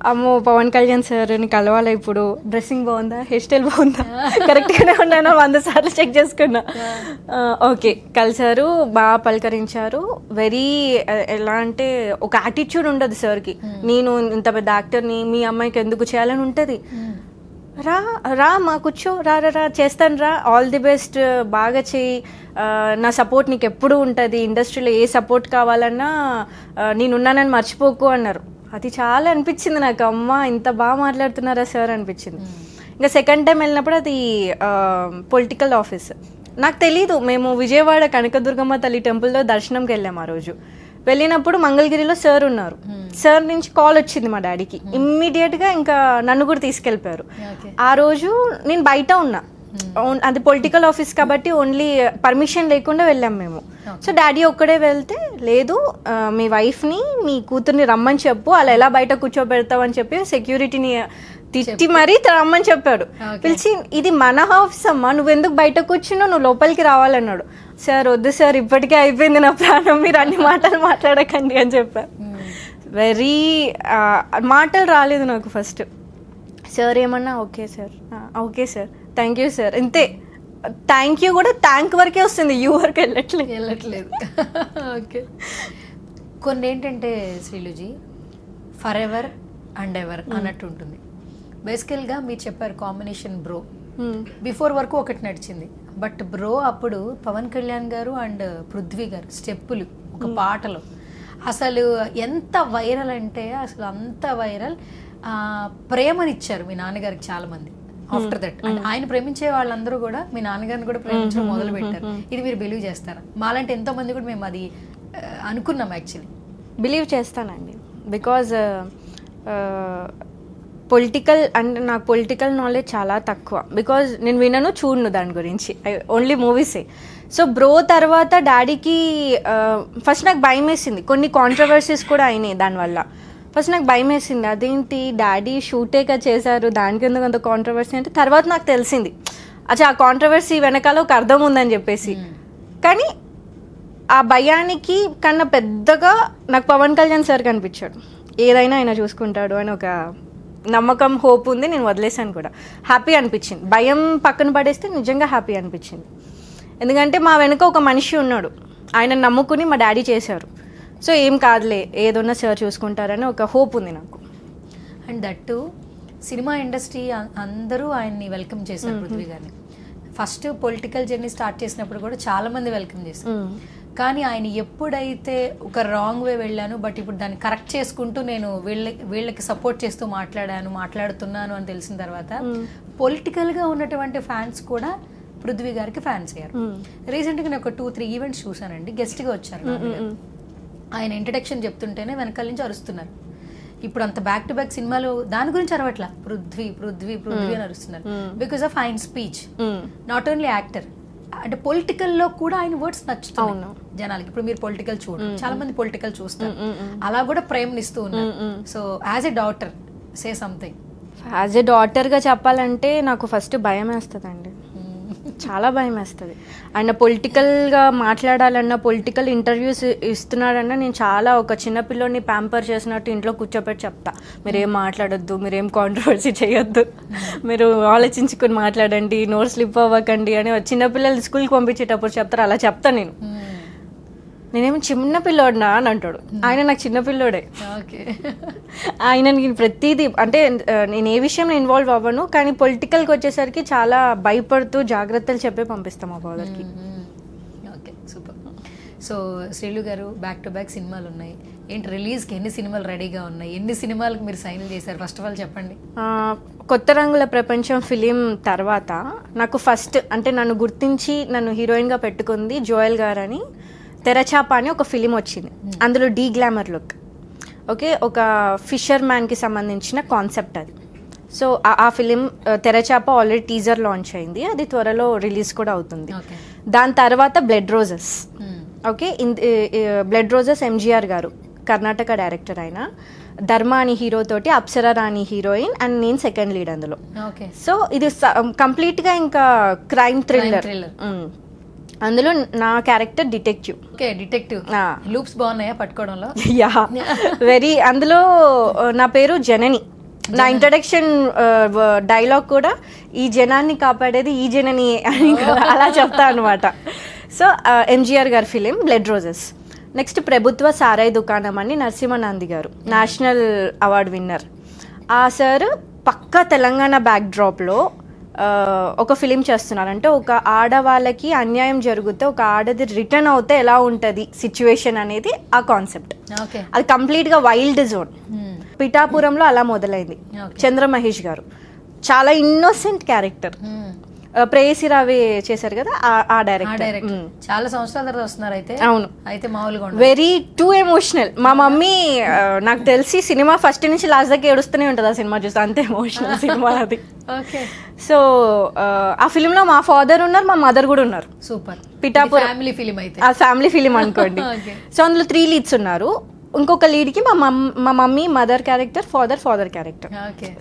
అమ్మో, పవన్ కళ్యాణ్ సార్ని కలవాలి, ఇప్పుడు డ్రెస్సింగ్ బాగుందా, హెయిర్ స్టైల్ బాగుందా, కరెక్ట్గానే ఉన్నాను 100 సార్లు చెక్ చేసుకున్నా. ఓకే, కలిసారు, బాగా పలకరించారు. వెరీ ఎలా అంటే ఒక యాటిట్యూడ్ ఉండదు సార్కి. నేను ఇంత పెద్ద యాక్టర్ని, మీ అమ్మాయికి ఎందుకు చేయాలని ఉంటుంది. రా మా కూర్చో, రా చేస్తాను రా, ఆల్ ది బెస్ట్, బాగా చేయి, నా సపోర్ట్ నీకు ఎప్పుడు ఉంటుంది, ఇండస్ట్రీలో ఏ సపోర్ట్ కావాలన్నా నేనున్నానని మర్చిపోకు అన్నారు. అది చాలా అనిపించింది నాకు. అమ్మ, ఇంత బాగా మాట్లాడుతున్నారా సార్ అనిపించింది. ఇంకా సెకండ్ టైం వెళ్ళినప్పుడు అది పొలిటికల్ ఆఫీస్. నాకు తెలీదు, మేము విజయవాడ కనకదుర్గమ్మ తల్లి టెంపుల్లో దర్శనంకి వెళ్ళాము. ఆ రోజు వెళ్ళినప్పుడు మంగళగిరిలో సార్ ఉన్నారు. సార్ నుంచి కాల్ వచ్చింది మా డాడీకి. ఇమ్మీడియట్గా ఇంకా నన్ను కూడా తీసుకెళ్ళిపోయారు. ఆ రోజు నేను బయట ఉన్నా, అది పొలిటికల్ ఆఫీస్ కాబట్టి ఓన్లీ పర్మిషన్ లేకుండా వెళ్ళాం మేము. సో డాడీ ఒక్కడే వెళ్తే, లేదు మీ వైఫ్ని, మీ కూతుర్ని రమ్మని చెప్పు, అలా ఎలా బయట కూర్చోబెడతావు అని చెప్పి సెక్యూరిటీని తిట్టి మరీ రమ్మని చెప్పాడు. పిలిచి, ఇది మన హౌస్ అమ్మా, నువ్వెందుకు బయట కూర్చున్నావు, నువ్వు లోపలికి రావాలన్నాడు. సార్ వద్దు సార్, ఇప్పటికే అయిపోయింది నా ప్రాణం, మీరు అన్ని మాటలు మాట్లాడకండి అని చెప్పారు. వెరీ మాటలు రాలేదు నాకు ఫస్ట్. సార్ ఏమన్నా okay sir thank you sir, ఇంతే. థ్యాంక్ యూ కూడా థ్యాంక్ వరకే వస్తుంది, యూ వరకు వెళ్ళట్లేదు. ఓకే. కొన్ని ఏంటంటే శ్రీలుజీ ఫర్ ఎవర్ అండ్ ఎవర్ అన్నట్టు ఉంటుంది. బేసికల్గా మీరు చెప్పారు కాంబినేషన్ బ్రో. బిఫోర్ వరకు ఒకటి నడిచింది, బట్ బ్రో అప్పుడు పవన్ కళ్యాణ్ గారు అండ్ పృథ్వీ గారు స్టెప్పులు ఒక పాటలో అసలు ఎంత వైరల్ అంటే అసలు అంత వైరల్. ప్రేమనిచ్చారు మీ నాన్నగారికి చాలా మంది. ఆఫ్టర్ దట్ అంటే ఆయన ప్రేమించే వాళ్ళందరూ కూడా మీ నాన్నగారిని కూడా ప్రేమించడం మొదలు పెట్టారు. ఇది మీరు బిలీవ్ చేస్తారా? మాలాంటి ఎంతో మంది కూడా మేము అది అనుకున్నాం. యాక్చువల్లీ బిలీవ్ చేస్తానండి, బికాజ్ పొలిటికల్ అంటే నాకు పొలిటికల్ నాలెడ్జ్ చాలా తక్కువ. బికాజ్ నేను వినను, చూడను దాని గురించి, ఓన్లీ మూవీసే. సో బ్రో తర్వాత డాడీకి ఫస్ట్ నాకు భయం వేసింది, కొన్ని కాంట్రవర్సీస్ కూడా అయినాయి దానివల్ల. ఫస్ట్ నాకు భయం వేసింది, అదేంటి డాడీ షూటేగా చేశారు, దానికి ఎందుకు అంత కాంట్రవర్సీ అంటే. తర్వాత నాకు తెలిసింది, అచ్చా ఆ కాంట్రవర్సీ వెనకాల ఒక అర్థం ఉందని చెప్పేసి. కానీ ఆ భయానికి కన్నా పెద్దగా నాకు పవన్ కళ్యాణ్ సార్ కనిపించాడు. ఏదైనా ఆయన చూసుకుంటాడు అని ఒక నమ్మకం, హోప్ ఉంది. నేను వదిలేసాను కూడా. హ్యాపీ అనిపించింది. భయం పక్కన పడేస్తే నిజంగా హ్యాపీ అనిపించింది. ఎందుకంటే మా వెనుక ఒక మనిషి ఉన్నాడు, ఆయన నమ్ముకుని మా డాడీ చేశారు. సో ఏం కాదులే, ఏదన్నా సార్ చూసుకుంటారని ఒక హోప్ ఉంది నాకు. అండ్ దట్టు సినిమా ఇండస్ట్రీ అందరూ ఆయన్ని వెల్కమ్ చేశారు పృథ్వీ గారిని. ఫస్ట్ పొలిటికల్ జర్నీ స్టార్ట్ చేసినప్పుడు కూడా చాలా మంది వెల్కమ్ చేశారు. కానీ ఆయన ఎప్పుడైతే ఒక రాంగ్ వే వెళ్ళాను, బట్ ఇప్పుడు దాన్ని కరెక్ట్ చేసుకుంటూ నేను వీళ్ళకి సపోర్ట్ చేస్తూ మాట్లాడుతున్నాను అని తెలిసిన తర్వాత పొలిటికల్గా ఉన్నటువంటి ఫ్యాన్స్ కూడా పృథ్వీ గారికి ఫ్యాన్స్ అయ్యారు. రీసెంట్గా నేను ఒక 2-3 ఈవెంట్స్ చూసానండి. గెస్ట్గా వచ్చారు. ఆయన ఇంట్రడక్షన్ చెప్తుంటేనే వెనకాల నుంచి అరుస్తున్నారు. ఇప్పుడు అంత బ్యాక్ టు బ్యాక్ సినిమాలు దాని గురించి అరవట్లా, పృథ్వీ పృథ్వీ పృథ్వీ అని అరుస్తున్నారు. బికాస్ ఆఫ్ ఆయన స్పీచ్. నాట్ ఓన్లీ యాక్టర్, అంటే పొలిటికల్ లో కూడా ఆయన వర్డ్స్ నచ్చుతాయి జనాలకి. ఇప్పుడు మీరు పొలిటికల్ చూడరు, చాలా మంది పొలిటికల్ చూస్తారు, అలా కూడా ప్రేమనిస్తూ ఉన్నారు. So as a daughter say something. As a డాటర్గా చెప్పాలంటే నాకు ఫస్ట్ భయం వేస్తుందండి, చాలా భయం వేస్తుంది. ఆయన పొలిటికల్గా మాట్లాడాలన్నా, పొలిటికల్ ఇంటర్వ్యూస్ ఇస్తున్నాడన్నా నేను చాలా ఒక చిన్నపిల్లోని ప్యాంపర్ చేసినట్టు ఇంట్లో కూర్చోపెట్టి చెప్తా, మీరేం మాట్లాడొద్దు, మీరేం కాంట్రవర్సీ చేయొద్దు, మీరు ఆలోచించుకొని మాట్లాడండి, నోట్ స్లిప్ అవ్వకండి అని చిన్నపిల్లలు స్కూల్కి పంపించేటప్పుడు చెప్తారు, అలా చెప్తా నేను. నేనేమో చిన్నపిల్లోడినా అని అంటాడు ఆయన, నాకు చిన్నపిల్లోడే. ఆయన నేను ప్రతిదీ అంటే నేను ఏ విషయంలో ఇన్వాల్వ్ అవ్వను, కానీ పొలిటికల్కి వచ్చేసరికి చాలా భయపడుతూ జాగ్రత్తలు చెప్పే పంపిస్తాం మా ఫాదర్కి. Okay, super. సో శ్రీలు గారు బ్యాక్ టు బ్యాక్ సినిమాలు ఉన్నాయి. ఏంటి రిలీజ్కి ఎన్ని సినిమాలు రెడీగా ఉన్నాయి? ఎన్ని సినిమాలకు మీరు సైన్ చేశారు? ఫస్ట్ ఆఫ్ ఆల్ చెప్పండి. కొత్త రంగుల ప్రపంచం ఫిలిం తర్వాత నాకు ఫస్ట్ అంటే నన్ను గుర్తించి నన్ను హీరోయిన్గా పెట్టుకుంది జోయల్ గారు అని. తెరచాప అని ఒక ఫిలిం వచ్చింది, అందులో డీ గ్లామర్ లుక్. ఓకే, ఒక ఫిషర్ మ్యాన్కి సంబంధించిన కాన్సెప్ట్ అది. సో ఆ ఫిలిం తెరచాప ఆల్రెడీ టీజర్ లాంచ్ అయింది, అది త్వరలో రిలీజ్ కూడా అవుతుంది. దాని తర్వాత blood roses. Okay, blood roses MGR గారు కర్ణాటక డైరెక్టర్ అయిన ధర్మ అని హీరో తోటి అప్సరా రాణి హీరోయిన్ అండ్ నేను సెకండ్ లీడ్ అందులో. సో ఇది కంప్లీట్గా ఇంకా క్రైమ్ థ్రిల్లర్. అందులో నా character detective. Okay, detective. Loops బాగున్నాయా పట్టుకోవడంలో? Yeah, very. అందులో నా పేరు జనని. నా ఇంట్రడక్షన్ డైలాగ్ కూడా ఈ జనాన్ని కాపాడేది ఈ జనని అని అలా చెప్తా అనమాట. సో ఎంజీఆర్ గారి ఫిలిం బ్లడ్ రోజెస్. నెక్స్ట్ ప్రభుత్వ సారాయి దుకాణం అని నరసింహనంది గారు, నేషనల్ అవార్డు విన్నర్. ఆ సార్ పక్కా తెలంగాణ బ్యాక్ డ్రాప్లో ఒక ఫిలిం చేస్తున్నారు. అంటే ఒక ఆడవాళ్ళకి అన్యాయం జరిగితే ఒక ఆడది రిటర్న్ అవుతే ఎలా ఉంటుంది సిచ్యువేషన్ అనేది ఆ కాన్సెప్ట్. అది కంప్లీట్గా వైల్డ్ జోన్. పిఠాపురంలో అలా మొదలైంది. చంద్ర మహేష్ గారు చాలా ఇన్నోసెంట్ క్యారెక్టర్. ప్రేయసి రావే చేశారు కదా ఆ డైరెక్టర్. చాలా సంవత్సరాల తర్వాత వస్తున్నారు అయితే. అవును, అయితే మామూలుగా వెరీ టూ ఎమోషనల్. మా మమ్మీ నాకు తెలిసి సినిమా ఫస్ట్ నుంచి లాస్ట్ దాకా ఏడుస్తూనే ఉంటుంది ఆ సినిమా చూస్తే, అంతే ఎమోషనల్ సినిమా అది. సో ఆ ఫిలిం లో మా ఫాదర్ ఉన్నారు, మా మదర్ కూడా ఉన్నారు. సూపర్. పిఠాపురం ఫ్యామిలీ ఫిలిం అయితే, ఆ ఫ్యామిలీ ఫిలిం అనుకోండి. సో అందులో 3 లీడ్స్ ఉన్నారు. ఇంకొక లీడ్కి మా mummy mother character, father character.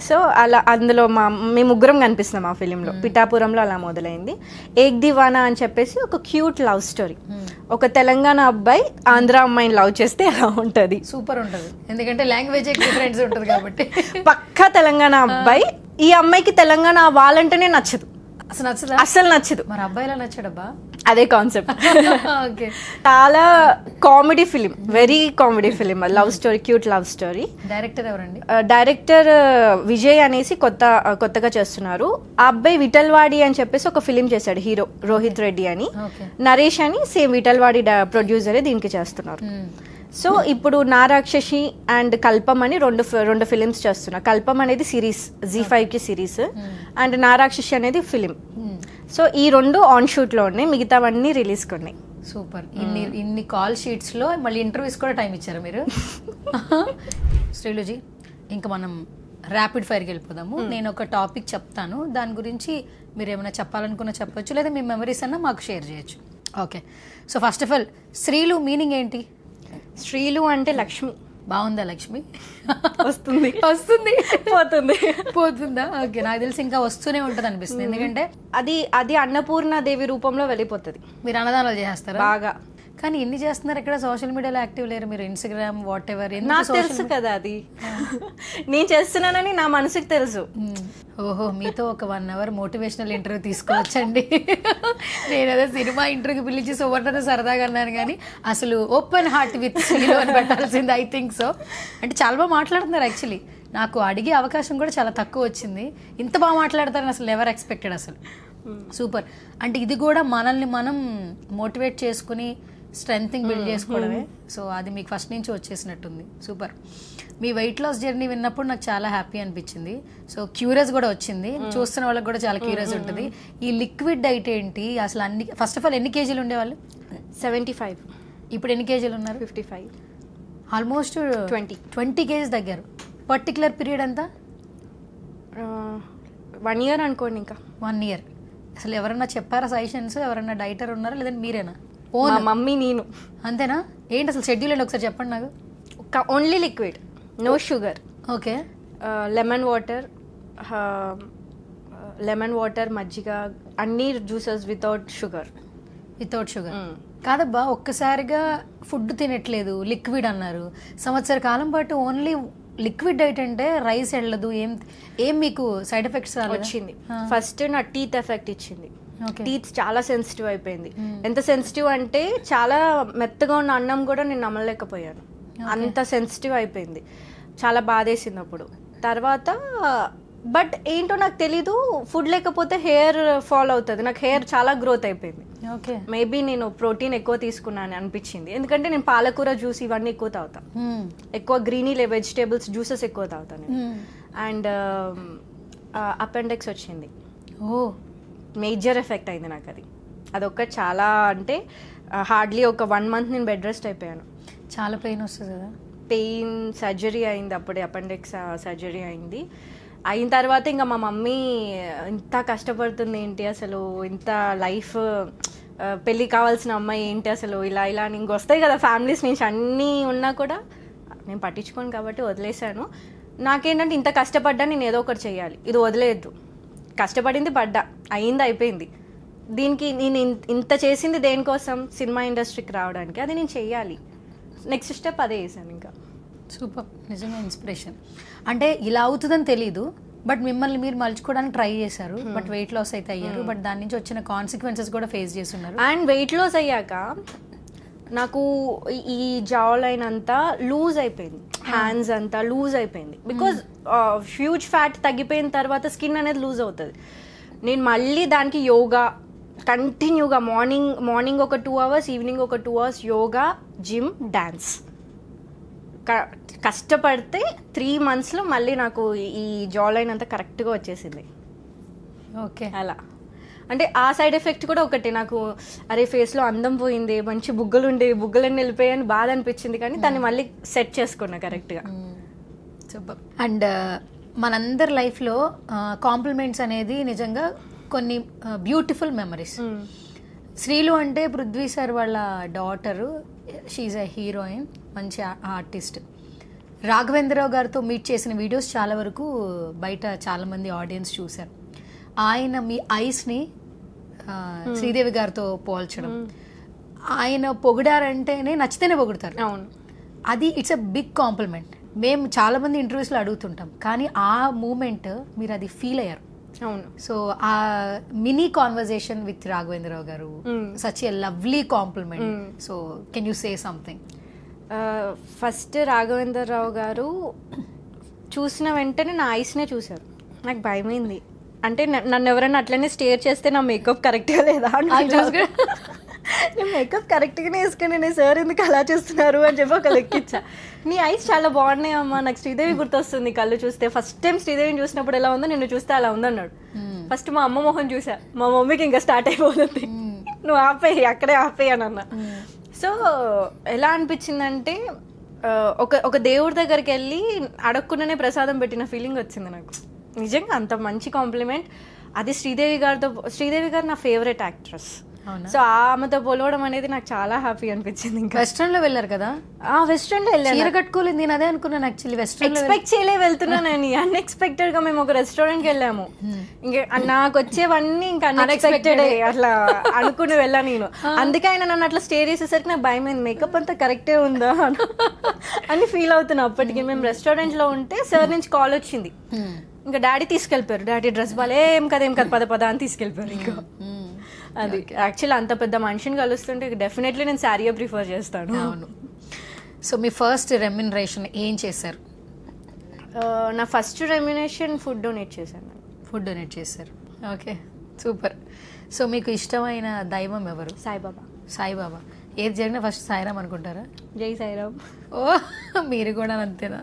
So అలా అందులో మేము ముగ్గురం కనిపిస్తున్నాం ఆ ఫిలింలో. పిఠాపురంలో అలా మొదలైంది. ఏక్ దివానా అని చెప్పేసి ఒక క్యూట్ లవ్ స్టోరీ. ఒక తెలంగాణ అబ్బాయి ఆంధ్ర అమ్మాయిని లవ్ చేస్తే ఎలా ఉంటుంది? సూపర్ ఉంటుంది, ఎందుకంటే లాంగ్వేజ్ డిఫరెన్స్ ఉంటుంది కాబట్టి. పక్కా తెలంగాణ అబ్బాయి. ఈ అమ్మాయికి తెలంగాణ వాళ్ళంటేనే నచ్చదు, అసలు నచ్చదు. మరి అబ్బాయిలా నచ్చాడబ్బా, అదే కాన్సెప్ట్. చాలా comedy film, very comedy film. Love story, cute love story. Director ఎవరండి? డైరెక్టర్ విజయ్ అనేసి కొత్తగా చేస్తున్నారు. ఆ అబ్బాయి విఠల్వాడి అని చెప్పేసి ఒక ఫిలిం చేశాడు, హీరో రోహిత్ రెడ్డి అని. నరేష్ అని సేమ్ విఠల్వాడి ప్రొడ్యూసరే దీనికి చేస్తున్నారు. సో ఇప్పుడు నారాక్షసి అండ్ కల్పం అని రెండు ఫిలిమ్స్ చేస్తున్నా. కల్పం అనేది సిరీస్, Z5కి సిరీస్, అండ్ నారాక్షసి అనేది ఫిలిం. సో ఈ 2 ఆన్ షూట్ లో ఉన్నాయి, మిగతావన్నీ రిలీజ్ ఉన్నాయి. సూపర్. ఇన్ని కాల్ షీట్స్ లో మళ్ళీ ఇంటర్వ్యూస్ కూడా టైం ఇచ్చారు మీరు. శ్రీలుజీ, ఇంకా మనం ర్యాపిడ్ ఫైర్కి వెళ్ళిపోదాము. నేను ఒక టాపిక్ చెప్తాను, దాని గురించి మీరు ఏమైనా చెప్పాలనుకున్నా చెప్పొచ్చు, లేదా మీ మెమరీస్ అన్నా మాకు షేర్ చేయొచ్చు. Okay. So first of all Sreelu meaning ఏంటి? శ్రీలు అంటే లక్ష్మి. బాగుందా లక్ష్మి? వస్తుంది పోతుందా? ఓకే, నాకు తెలిసి ఇంకా వస్తూనే ఉంటుంది అనిపిస్తుంది, ఎందుకంటే అది అన్నపూర్ణ దేవి రూపంలో వెళ్ళిపోతుంది. మీరు అన్నదానాలు చేస్తారా? బాగా. కానీ ఎన్ని చేస్తున్నారు ఇక్కడ సోషల్ మీడియాలో యాక్టివ్ లేరు మీరు ఇన్స్టాగ్రామ్ వాట్ ఎవర్ నాకు తెలుసు కదా అది నేను చేస్తున్నానని నా మనసుకు తెలుసు. ఓహో మీతో ఒక 1 hour మోటివేషనల్ ఇంటర్వ్యూ తీసుకోవచ్చండి. నేను అదే సినిమా ఇంటర్వ్యూకి పిలిచి సువర్ణతో సరదాగా అన్నాను కానీ అసలు ఓపెన్ హార్ట్ విత్ శ్రీలు అని పెట్టాల్సింది. I think so. అంటే చాలా బాగా మాట్లాడుతున్నారు. యాక్చువల్లీ నాకు అడిగే అవకాశం కూడా చాలా తక్కువ వచ్చింది. ఇంత బాగా మాట్లాడతారని అసలు ఎవర్ ఎక్స్పెక్టెడ్. అసలు సూపర్. అంటే ఇది కూడా మనల్ని మనం మోటివేట్ చేసుకుని స్ట్రెంగ్త్ బిల్డ్ చేసుకోవడమే. సో అది మీకు ఫస్ట్ నుంచి వచ్చేసినట్టుంది. సూపర్. మీ వెయిట్ లాస్ జర్నీ విన్నప్పుడు నాకు చాలా హ్యాపీ అనిపించింది. సో క్యూరియస్ కూడా వచ్చింది. చూస్తున్న వాళ్ళకి కూడా చాలా క్యూరియస్ ఉంటుంది. ఈ లిక్విడ్ డైట్ ఏంటి అసలు? అన్ని ఫస్ట్ ఆఫ్ ఆల్ ఎన్ని కేజీలు ఉండేవాళ్ళు? 75. ఇప్పుడు ఎన్ని కేజీలు ఉన్నారు? 55. ఆల్మోస్ట్ 20 కేజీస్ తగ్గారు. పర్టికులర్ పీరియడ్ ఎంత? 1 year అనుకోండి. ఇంకా 1 year. అసలు ఎవరన్నా చెప్పారా సజెషన్స్? ఎవరన్నా డైటర్ ఉన్నారా లేదంటే మీరేనా? మా మమ్మీ నేను. అంతేనా? ఏంటి అసలు షెడ్యూల్ ఏంటి ఒకసారి చెప్పండి నాకు. Only liquid, no sugar. Okay. Lemon water, మజ్జిగ, అన్ని జ్యూసెస్ వితౌట్ షుగర్. కాదబ్బా, ఒక్కసారిగా ఫుడ్ తినట్లేదు, లిక్విడ్ అన్నారు. సంవత్సర కాలం పాటు ఓన్లీ లిక్విడ్ డైట్ అంటే రైస్ వెళ్ళదు. ఏం మీకు సైడ్ ఎఫెక్ట్స్ వచ్చింది? ఫస్ట్ నా టీత్ ఎఫెక్ట్ ఇచ్చింది. టీత్ చాలా సెన్సిటివ్ అయిపోయింది. ఎంత సెన్సిటివ్ అంటే చాలా మెత్తగా ఉన్న అన్నం కూడా నేను నమ్మలేకపోయాను. అంత సెన్సిటివ్ అయిపోయింది. చాలా బాధేసింది అప్పుడు. తర్వాత బట్ ఏంటో నాకు తెలీదు, ఫుడ్ లేకపోతే హెయిర్ ఫాల్ అవుతుంది. నాకు హెయిర్ చాలా గ్రోత్ అయిపోయింది. మేబీ నేను ప్రోటీన్ ఎక్కువ తీసుకున్నాను అనిపించింది. ఎందుకంటే నేను పాలకూర జ్యూస్ ఇవన్నీ ఎక్కువ తాగుతా, ఎక్కువ గ్రీనీ వెజిటేబుల్స్ జ్యూసెస్ ఎక్కువ తాగుతాను. అండ్ అపెండిక్స్ వచ్చింది. మేజర్ ఎఫెక్ట్ అయింది నాకు అది. అదొక చాలా అంటే హార్డ్లీ ఒక 1 month నేను బెడ్ రెస్ట్ అయిపోయాను. చాలా పెయిన్ వస్తుంది కదా? పెయిన్, సర్జరీ అయింది. అప్పుడే అపెండిక్స్ సర్జరీ అయింది. అయిన తర్వాత ఇంకా మా మమ్మీ ఇంత కష్టపడుతుంది ఏంటి అసలు, ఇంత లైఫ్, పెళ్ళి కావాల్సిన అమ్మాయి ఏంటి అసలు, ఇలా ఇలా ఇంక వస్తాయి కదా ఫ్యామిలీస్ నుంచి అన్నీ ఉన్నా కూడా నేను పట్టించుకోను కాబట్టి వదిలేశాను. నాకేంటంటే ఇంత కష్టపడ్డా నేను ఏదో ఒకటి చేయాలి, ఇది వదిలేయద్దు. కష్టపడింది పడ్డా, అయింది అయిపోయింది. దీనికి నేను ఇంత చేసింది దేనికోసం? సినిమా ఇండస్ట్రీకి రావడానికి. అది నేను చెయ్యాలి. నెక్స్ట్ స్టెప్ అదే వేసాను. ఇంకా సూపర్. నిజంగా ఇన్స్పిరేషన్. అంటే ఇలా అవుతుందని తెలీదు, బట్ మిమ్మల్ని మీరు మలుచుకోవడానికి ట్రై చేశారు. బట్ వెయిట్ లాస్ అయితే అయ్యారు. బట్ దాని నుంచి వచ్చిన కాన్సిక్వెన్సెస్ కూడా ఫేస్ చేస్తున్నారు. అండ్ వెయిట్ లాస్ అయ్యాక నాకు ఈ జా లైన్ అంతా లూజ్ అయిపోయింది, హ్యాండ్స్ అంతా లూజ్ అయిపోయింది. బికాజ్ హ్యూజ్ ఫ్యాట్ తగ్గిపోయిన తర్వాత స్కిన్ అనేది లూజ్ అవుతుంది. నేను మళ్ళీ దానికి యోగా కంటిన్యూగా మార్నింగ్ ఒక 2 hours, ఈవినింగ్ ఒక 2 hours యోగా, జిమ్, డాన్స్ కష్టపడితే 3 monthsలో మళ్ళీ నాకు ఈ జా లైన్ అంతా కరెక్ట్గా వచ్చేసింది. ఓకే. అలా అంటే ఆ సైడ్ ఎఫెక్ట్ కూడా ఒకటి. నాకు అరే ఫేస్లో అందం పోయింది, మంచి బుగ్గలు ఉండేవి, బుగ్గలన్నీ వెళ్ళిపోయాయని బాధ అనిపించింది. కానీ దాన్ని మళ్ళీ సెట్ చేసుకున్నా కరెక్ట్గా. సూపర్. అండ్ మనందరి లైఫ్లో కాంప్లిమెంట్స్ అనేది నిజంగా కొన్ని బ్యూటిఫుల్ మెమరీస్. శ్రీలు అంటే పృథ్వీ సార్ వాళ్ళ డాటరు, షీఈ్ ఎ హీరోయిన్, మంచి ఆర్టిస్ట్. రాఘవేంద్రరావు గారితో మీట్ చేసిన వీడియోస్ చాలా వరకు బయట చాలామంది ఆడియన్స్ చూశారు. ఆయన మీ ఐస్ని శ్రీదేవి గారితో పోల్చడం, ఆయన పొగిడారంటేనే నచ్చితేనే పొగుడతారు. అవును, అది ఇట్స్ ఎ బిగ్ కాంప్లిమెంట్. మేము చాలామంది ఇంటర్వ్యూస్లో అడుగుతుంటాం, కానీ ఆ మూమెంట్ మీరు అది ఫీల్ అయ్యారు. అవును. సో ఆ mini conversation with Raghavendra Rao garu, such a lovely compliment. So can you say something? First Raghavendra Rao garu చూసిన వెంటనే నా ఐస్నే చూశారు. నాకు భయమైంది. అంటే నన్ను ఎవరైనా అట్లనే స్టేర్ చేస్తే నా మేకప్ కరెక్ట్గా లేదా, నేను మేకప్ కరెక్ట్గానే వేసుకుని నేను సార్ ఎందుకు అలా చూస్తున్నారు అని చెప్పి ఒక లెక్కిచ్చా. నీ ఐస్ చాలా బాగున్నాయి అమ్మా, నాకు శ్రీదేవి గుర్తొస్తుంది కళ్ళు చూస్తే. ఫస్ట్ టైం శ్రీదేవిని చూసినప్పుడు ఎలా ఉందో నిన్ను చూస్తే అలా ఉందన్నాడు. ఫస్ట్ మా అమ్మ మొహం చూసా, మా మమ్మీకి ఇంకా స్టార్ట్ అయిపోతుంది, నువ్వు ఆపేయి, అక్కడే ఆపేయి అని అన్నా. సో ఎలా అనిపించిందంటే ఒక దేవుడి దగ్గరికి వెళ్ళి అడగకుండానే ప్రసాదం పెట్టిన ఫీలింగ్ వచ్చింది నాకు. నిజంగా అంత మంచి కాంప్లిమెంట్. అది శ్రీదేవి గారితో. శ్రీదేవి గారు నా ఫేవరెట్ యాక్ట్రెస్. సో ఆమెతో పోలవడం అనేది నాకు చాలా హ్యాపీ అనిపించింది. ఇంకా వెస్ట్రన్ లో వెళ్ళారు కదా, వెస్ట్రన్ లో వెళ్ళాను. చీర కట్టుకోలేదు, నేను అదే అనుకున్నాను యాక్చువల్లీ. వెస్ట్రన్ ఎక్స్పెక్ట్ చేయలే వెళ్తున్నానని. అన్ఎక్స్పెక్టెడ్ గా మేము ఒక రెస్టారెంట్ కి వెళ్ళాము. ఇంకా నాకు వచ్చేవన్నీ ఇంకా అన్ఎక్స్పెక్టెడ్ అట్లా అనుకుని వెళ్ళాను నేను. అందుకే ఆయన నన్ను అట్లా స్టే చేసేసరికి నాకు భయం అయింది, మేకప్ అంతా కరెక్టే ఉందా అని ఫీల్ అవుతున్నా. అప్పటికి మేము రెస్టారెంట్ లో ఉంటే సార్ నుంచి కాల్ వచ్చింది. ఇంకా డాడీ తీసుకెళ్ళిపోయారు. డాడీ డ్రెస్ బాలే ఏం కదా పద అని తీసుకెళ్ళిపోయారు. ఇంకా అది యాక్చువల్లీ అంత పెద్ద మనిషిని కలుస్తుంటే డెఫినెట్లీ నేను శారీయే ప్రిఫర్ చేస్తాను. అవును. సో మీ ఫస్ట్ రెమ్యునరేషన్ ఏం చేశారు? నా ఫస్ట్ రెమ్యునరేషన్ ఫుడ్ డొనేట్ చేశాను. ఫుడ్ డొనేట్ చేశారు. Okay, super. సో మీకు ఇష్టమైన దైవం ఎవరు? సాయిబాబా. సాయిబాబా. ఏది జరిగినా ఫస్ట్ సాయిరామ్ అనుకుంటారా? జై సాయిరామ్. ఓ, మీరు కూడా అంతేనా?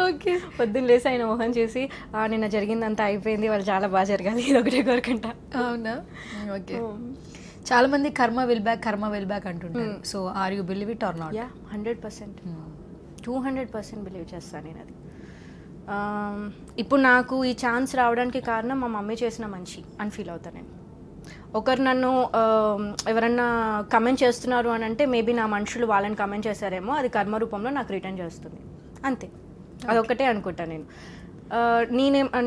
ఓకే. పొద్దున్న లేసి ఆయన మోహన్ చేసి నిన్న జరిగిందంతా అయిపోయింది, వాళ్ళు చాలా బాగా జరగాలి, ఇది ఒకటే కోరుకుంటా. అవునా? ఓకే. చాలా మంది కర్మ విల్ బ్యాక్ అంటుంటారు. So are you believe it or not? 100%, 200% believe చేస్తాను నేను అది. ఇప్పుడు నాకు ఈ ఛాన్స్ రావడానికి కారణం మా మమ్మీ చేసిన మంచి అని ఫీల్ అవుతాను నేను. ఒకరు నన్ను ఎవరన్నా కమెంట్ చేస్తున్నారు అని అంటే మేబీ నా మనుషులు వాళ్ళని కమెంట్ చేశారేమో, అది కర్మ రూపంలో నాకు రిటర్న్ చేస్తుంది, అంతే. అదొక్కటే అనుకుంటా నేను.